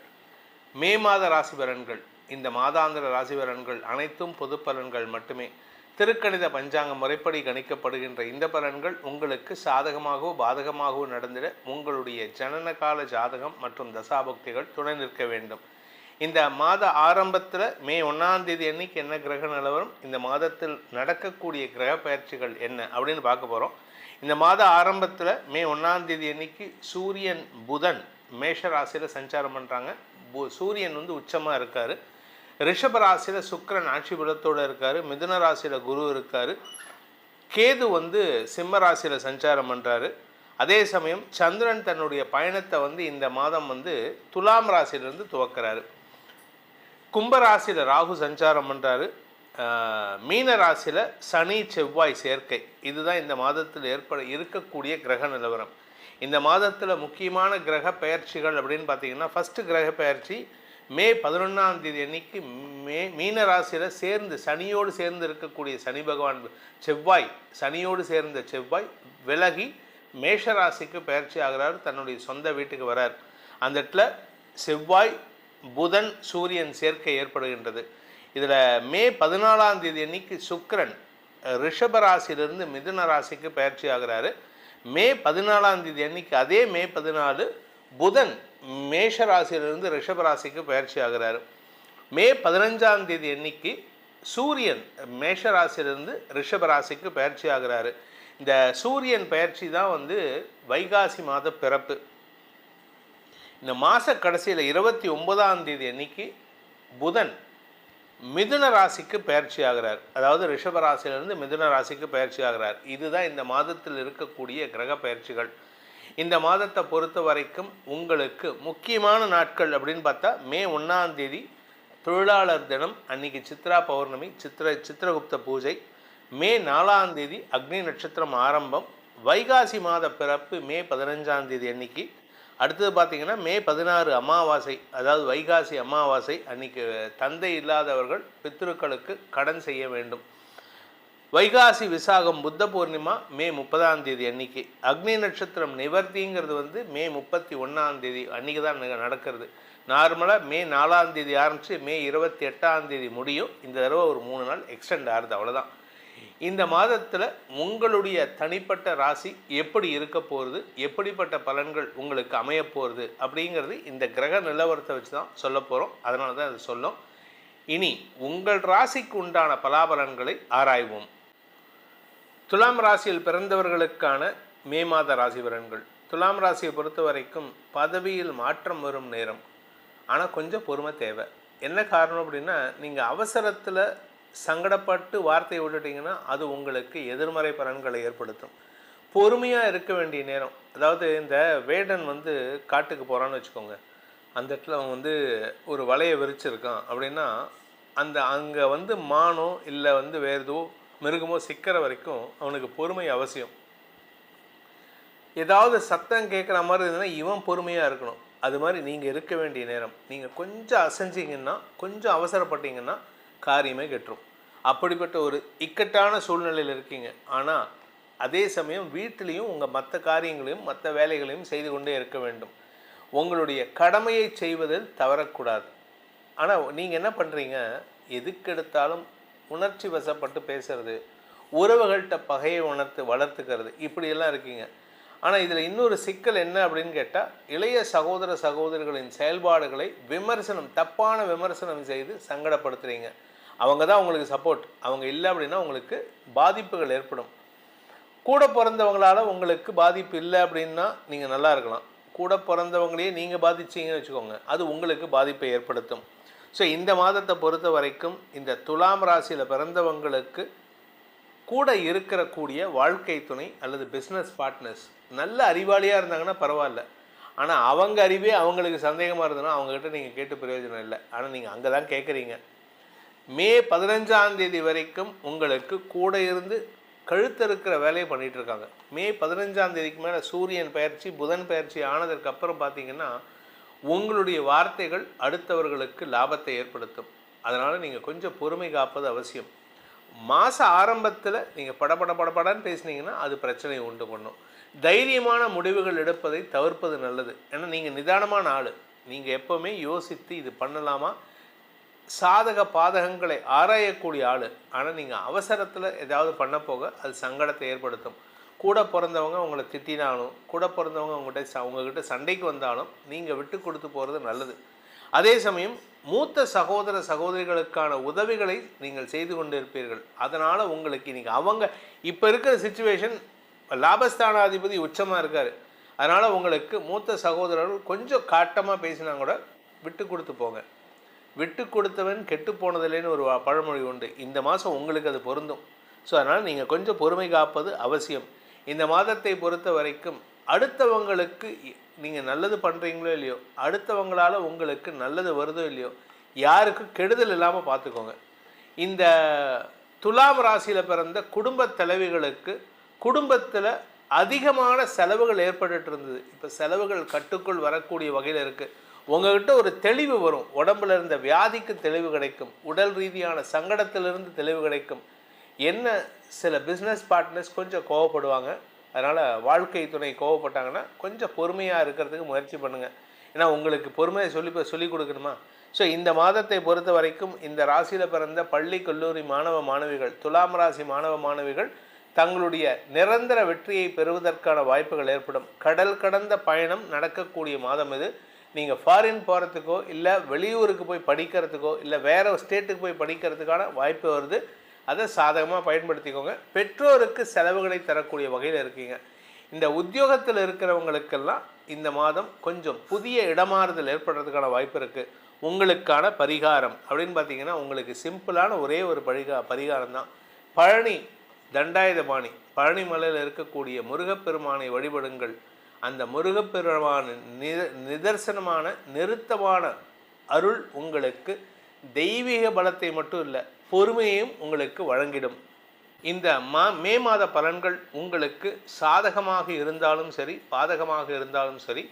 மே மாத ராசி பலன்கள், இந்த மாதாந்திர ராசி பலன்கள் அனைத்தும் பொது பலன்கள் மட்டுமே. திருக்கணித பஞ்சாங்க முறைப்படி கணிக்கப்படுகின்ற இந்த பலன்கள் உங்களுக்கு சாதகமாகவோ பாதகமாகவோ நடந்திட உங்களுடைய ஜனனகால ஜாதகம் மற்றும் தசாபக்திகள் துணை நிற்க வேண்டும். இந்த மாத ஆரம்பத்தில் மே 1ஆம் தேதி அன்னைக்கு என்ன கிரக நிலவரம், இந்த மாதத்தில் நடக்கக்கூடிய கிரக பயிற்சிகள் என்ன அப்படின்னு பார்க்க போகிறோம். இந்த மாத ஆரம்பத்தில் மே 1ஆம் தேதி அன்னைக்கு சூரியன் புதன் மேஷ ராசியில் சஞ்சாரம் பண்ணுறாங்க. சூரியன் உச்சமாக இருக்கார். ரிஷப ராசியில் சுக்கிரன் ஆட்சி பலத்தோடு இருக்கார். மிதுன ராசியில் குரு இருக்கார். கேது சிம்ம ராசியில் சஞ்சாரம் பண்ணுறாரு. அதே சமயம் சந்திரன் தன்னுடைய பயணத்தை இந்த மாதம் துலாம் ராசியிலிருந்து துவக்கிறாரு. கும்பராசியில் ராகு சஞ்சாரம் பண்ணுறாரு. மீன ராசியில் சனி செவ்வாய் சேர்க்கை. இதுதான் இந்த மாதத்தில் இருக்கக்கூடிய கிரக நிலவரம். இந்த மாதத்தில் முக்கியமான கிரக பெயர்ச்சிகள் அப்படின்னு பார்த்தீங்கன்னா, ஃபஸ்ட்டு கிரக பெயர்ச்சி மே 11ஆம் தேதி அன்னைக்கு மீன ராசியில் சனியோடு சேர்ந்து இருக்கக்கூடிய சனி பகவான் சனியோடு சேர்ந்த செவ்வாய் விலகி மேஷ ராசிக்கு பெயர்ச்சி ஆகிறார். தன்னுடைய சொந்த வீட்டுக்கு வரார். அந்த இடத்துல செவ்வாய் புதன் சூரியன் சேர்க்கை ஏற்படுகின்றது. இதில் மே 14ஆம் தேதி அன்னைக்கு சுக்கிரன் ரிஷப ராசியிலிருந்து மிதுன ராசிக்கு பயிற்சி ஆகிறாரு. மே 14ஆம் தேதி அன்னைக்கு, அதே மே 14, புதன் மேஷ ராசியிலிருந்து ரிஷப ராசிக்கு பயிற்சி ஆகிறாரு. மே 15ஆம் தேதி அன்னைக்கு சூரியன் மேஷ ராசியிலிருந்து ரிஷப ராசிக்கு பயிற்சி ஆகிறாரு. இந்த சூரியன் பயிற்சி தான் வைகாசி மாத பிறப்பு. இந்த மாத கடைசியில் 29ஆம் தேதி அன்னைக்கு புதன் மிதுன ராசிக்கு பயிற்சி ஆகிறார். அதாவது ரிஷப ராசியிலிருந்து மிதுன ராசிக்கு பயிற்சி ஆகிறார். இதுதான் இந்த மாதத்தில் இருக்கக்கூடிய கிரக பயிற்சிகள். இந்த மாதத்தை பொறுத்த வரைக்கும் உங்களுக்கு முக்கியமான நாட்கள் அப்படின்னு பார்த்தா, மே 1ஆம் தேதி தொழிலாளர் தினம், அன்னைக்கு சித்ரா பௌர்ணமி, சித்திரகுப்த பூஜை. மே 4ஆம் தேதி அக்னி நட்சத்திரம் ஆரம்பம். வைகாசி மாத பிறப்பு மே 15ஆம் தேதி அன்னைக்கு. அடுத்தது பார்த்திங்கன்னா மே 16 அமாவாசை, அதாவது வைகாசி அமாவாசை. அன்றைக்கி தந்தை இல்லாதவர்கள் பித்ருக்களுக்கு கடன் செய்ய வேண்டும். வைகாசி விசாகம் புத்த பூர்ணிமா மே 30ஆம் தேதி அன்னைக்கு. அக்னி நட்சத்திரம் நிவர்த்திங்கிறது மே 31ஆம் தேதி அன்றைக்கி தான் நடக்கிறது. நார்மலாக மே 4ஆம் தேதி ஆரம்பித்து மே 28ஆம் தேதி முடியும். இந்த தடவை ஒரு 3 நாள் எக்ஸ்டெண்ட் ஆகுது, அவ்வளோதான். இந்த மாதத்தில் உங்களுடைய தனிப்பட்ட ராசி எப்படி இருக்க போகிறது, எப்படிப்பட்ட பலன்கள் உங்களுக்கு அமைய போகிறது அப்படிங்கிறது இந்த கிரக நிலவரத்தை வச்சு தான் சொல்ல போகிறோம். அதனால தான் அது சொல்லும். இனி உங்கள் ராசிக்கு உண்டான பலாபலன்களை ஆராய்வோம். துலாம் ராசியில் பிறந்தவர்களுக்கான மே மாத ராசி பலன்கள். துலாம் ராசியை பொறுத்த வரைக்கும் பதவியில் மாற்றம் வரும் நேரம். ஆனால் கொஞ்சம் பொறுமை தேவை. என்ன காரணம் அப்படின்னா, நீங்கள் அவசரத்தில் சங்கடப்பட்டு வார்த்தையை விட்டுட்டிங்கன்னா அது உங்களுக்கு எதிர்மறை பலன்களை ஏற்படுத்தும். பொறுமையாக இருக்க வேண்டிய நேரம். அதாவது இந்த வேடன் காட்டுக்கு போகிறான்னு வச்சுக்கோங்க. அந்த இடத்துல அவன் ஒரு வலையை விரிச்சிருக்கான் அப்படின்னா, அங்கே மானோ இல்லை வேறு ஏதோ மிருகமோ சிக்கிற வரைக்கும் அவனுக்கு பொறுமை அவசியம். ஏதாவது சத்தம் கேட்குற மாதிரி இருந்ததுன்னா இவன் பொறுமையாக இருக்கணும். அது மாதிரி நீங்கள் இருக்க வேண்டிய நேரம். நீங்கள் கொஞ்சம் அசைஞ்சிங்கன்னா, கொஞ்சம் அவசரப்பட்டீங்கன்னா காரியமே கெட்டுரும். அப்படிப்பட்ட ஒரு இக்கட்டான சூழ்நிலையில் இருக்கீங்க. ஆனால் அதே சமயம் வீட்டிலையும் உங்கள் மற்ற காரியங்களையும் மற்ற வேலைகளையும் செய்து கொண்டே இருக்க வேண்டும். உங்களுடைய கடமையை செய்வதில் தவறக்கூடாது. ஆனால் நீங்கள் என்ன பண்ணுறீங்க, எதுக்கு எடுத்தாலும் உணர்ச்சி வசப்பட்டு பேசுறது, உறவுகள்கிட்ட பகையை வளர்த்துக்கிறது, இப்படியெல்லாம் இருக்கீங்க. ஆனால் இதில் இன்னொரு சிக்கல் என்ன அப்படின்னு கேட்டால், இளைய சகோதர சகோதரிகளின் செயல்பாடுகளை தப்பான விமர்சனம் செய்து சங்கடப்படுத்துகிறீங்க. அவங்க தான் உங்களுக்கு சப்போர்ட், அவங்க இல்லை அப்படின்னா உங்களுக்கு பாதிப்புகள் ஏற்படும். கூட பிறந்தவங்களால் உங்களுக்கு பாதிப்பு இல்லை அப்படின்னா நீங்கள் நல்லா இருக்கலாம். கூட பிறந்தவங்களையே நீங்கள் பாதிச்சிங்கன்னு வச்சுக்கோங்க, அது உங்களுக்கு பாதிப்பை ஏற்படுத்தும். ஸோ இந்த மாதத்தை பொறுத்த வரைக்கும் இந்த துலாம் ராசியில் பிறந்தவங்களுக்கு கூட இருக்கக்கூடிய வாழ்க்கை துணை அல்லது பிஸ்னஸ் பார்ட்னர்ஸ் நல்ல அறிவாளியாக இருந்தாங்கன்னா பரவாயில்ல. ஆனால் அவங்க அறிவே அவங்களுக்கு சந்தேகமாக இருந்ததுன்னா அவங்ககிட்ட நீங்கள் கேட்டு பிரயோஜனம் இல்லை. ஆனால் நீங்கள் அங்கே தான் கேட்குறீங்க. மே 15ஆம் தேதி வரைக்கும் உங்களுக்கு கூட இருந்து கழுத்தறுக்கிற வேலையை பண்ணிகிட்டு இருக்காங்க. மே 15ஆம் தேதிக்கு மேலே சூரியன் பயிற்சி, புதன் பயிற்சி ஆனதுக்கு அப்புறம் பார்த்தீங்கன்னா உங்களுடைய வார்த்தைகள் அடுத்தவர்களுக்கு லாபத்தை ஏற்படுத்தும். அதனால் நீங்கள் கொஞ்சம் பொறுமை காப்பது அவசியம். மாத ஆரம்பத்தில் நீங்கள் படபடன்னு பேசுனீங்கன்னா அது பிரச்சனையை உண்டு பண்ணும். தைரியமான முடிவுகள் எடுப்பதை தவிர்ப்பது நல்லது. ஏன்னா நீங்கள் நிதானமான ஆள். நீங்கள் எப்போவுமே யோசித்து இது பண்ணலாமா, சாதக பாதகங்களை ஆராயக்கூடிய ஆள். ஆனால் நீங்கள் அவசரத்தில் ஏதாவது பண்ண போக அது சங்கடத்தை ஏற்படுத்தும். கூட பிறந்தவங்க உங்களை திட்டினாலும், கூட பிறந்தவங்க உங்ககிட்ட சண்டைக்கு வந்தாலும் நீங்கள் விட்டு கொடுத்து போகிறது நல்லது. அதே சமயம் மூத்த சகோதர சகோதரிகளுக்கான உதவிகளை நீங்கள் செய்து கொண்டிருப்பீர்கள். அதனால் உங்களுக்கு இன்றைக்கி இப்போ இருக்கிற சிச்சுவேஷன், லாபஸ்தானாதிபதி உச்சமாக இருக்கார். அதனால் உங்களுக்கு மூத்த சகோதரர்கள் கொஞ்சம் காட்டமாக பேசினா கூட விட்டு கொடுத்து போங்க. விட்டு கொடுத்தவன் கெட்டு போனதில்லைன்னு ஒரு பழமொழி உண்டு. இந்த மாதம் உங்களுக்கு அது பொருந்தும். ஸோ அதனால் நீங்கள் கொஞ்சம் பொறுமை காப்பது அவசியம். இந்த மாதத்தை பொறுத்த வரைக்கும் அடுத்தவங்களுக்கு நீங்கள் நல்லது பண்ணுறீங்களோ இல்லையோ, அடுத்தவங்களால் உங்களுக்கு நல்லது வருதோ இல்லையோ, யாருக்கும் கெடுதல் இல்லாமல் பார்த்துக்கோங்க. இந்த துலாம் ராசியில் பிறந்த குடும்ப தலைவிகளுக்கு குடும்பத்தில் அதிகமான செலவுகள் ஏற்பட்டு இருந்தது. இப்போ செலவுகள் கட்டுக்குள் வரக்கூடிய வகையில் இருக்குது. உங்கள்கிட்ட ஒரு தெளிவு வரும். உடம்புல இருந்த வியாதிக்கு தெளிவு கிடைக்கும். உடல் ரீதியான சங்கடத்திலிருந்து தெளிவு கிடைக்கும். என்ன சில பிஸ்னஸ் பார்ட்னர்ஸ் கொஞ்சம் கோவப்படுவாங்க. அதனால் வாழ்க்கை துணை கோவப்பட்டாங்கன்னா கொஞ்சம் பொறுமையாக இருக்கிறதுக்கு முயற்சி பண்ணுங்கள். ஏன்னா உங்களுக்கு பொறுமையை சொல்லி கொடுக்கணுமா. ஸோ இந்த மாதத்தை பொறுத்த வரைக்கும் இந்த ராசியில் பிறந்த பள்ளி கல்லூரி மாணவ மாணவிகள், துலாம் ராசி மாணவ மாணவிகள் தங்களுடைய நிரந்தர வெற்றியை பெறுவதற்கான வாய்ப்புகள் ஏற்படும். கடல் கடந்த பயணம் நடக்கக்கூடிய மாதம் இது. நீங்கள் ஃபாரின் போகிறதுக்கோ இல்லை வெளியூருக்கு போய் படிக்கிறதுக்கோ இல்லை வேறு ஸ்டேட்டுக்கு போய் படிக்கிறதுக்கான வாய்ப்பு வருது. அதை சாதகமாக பயன்படுத்திக்கோங்க. பெற்றோருக்கு செலவுகளை தரக்கூடிய வகையில் இருக்கீங்க. இந்த உத்தியோகத்தில் இருக்கிறவங்களுக்கெல்லாம் இந்த மாதம் கொஞ்சம் புதிய இடமாறுதல் ஏற்படுறதுக்கான வாய்ப்பு இருக்குது. உங்களுக்கான பரிகாரம் அப்படின்னு பார்த்தீங்கன்னா உங்களுக்கு சிம்பிளான ஒரே ஒரு பரிகாரம் தான். பழனி தண்டாயுதபாணி, பழனி மலையில் இருக்கக்கூடிய முருகப்பெருமானை வழிபடுங்கள். அந்த முருகப்பெருமான நிதர்சனமான நிறுத்தமான அருள் உங்களுக்கு தெய்வீக பலத்தை மட்டும் இல்லை, பொறுமையையும் உங்களுக்கு வழங்கிடும். இந்த மே மாத பலன்கள் உங்களுக்கு சாதகமாக இருந்தாலும் சரி, பாதகமாக இருந்தாலும் சரி,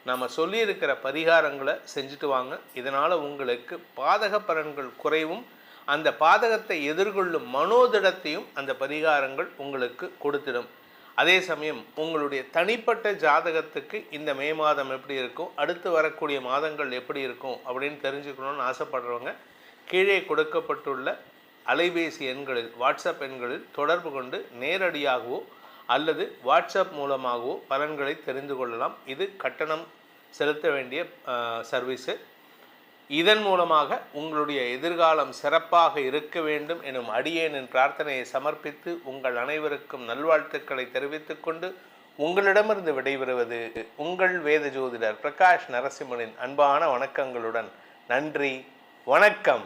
நம்ம சொல்லியிருக்கிற பரிகாரங்களை செஞ்சுட்டு வாங்க. இதனால் உங்களுக்கு பாதக பலன்கள் குறைவும், அந்த பாதகத்தை எதிர்கொள்ளும் மனோதிடத்தையும் அந்த பரிகாரங்கள் உங்களுக்கு கொடுத்திடும். அதே சமயம் உங்களுடைய தனிப்பட்ட ஜாதகத்துக்கு இந்த மே மாதம் எப்படி இருக்கும், அடுத்து வரக்கூடிய மாதங்கள் எப்படி இருக்கும் அப்படின்னு தெரிஞ்சுக்கணும்னு ஆசைப்படுறவங்க கீழே கொடுக்கப்பட்டுள்ள அலைபேசி எண்களில், வாட்ஸ்அப் எண்களில் தொடர்பு கொண்டு நேரடியாகவோ அல்லது வாட்ஸ்அப் மூலமாகவோ பலன்களை தெரிந்து கொள்ளலாம். இது கட்டணம் செலுத்த வேண்டிய சர்வீஸு. இதன் மூலமாக உங்களுடைய எதிர்காலம் சிறப்பாக இருக்க வேண்டும் எனும் அடியேனின் பிரார்த்தனையை சமர்ப்பித்து உங்கள் அனைவருக்கும் நல்வாழ்த்துக்களை தெரிவித்துக் கொண்டு உங்களிடமிருந்து விடைபெறுவது உங்கள் வேத ஜோதிடர் பிரகாஷ் நரசிம்மனின் அன்பான வணக்கங்களுடன். நன்றி, வணக்கம்.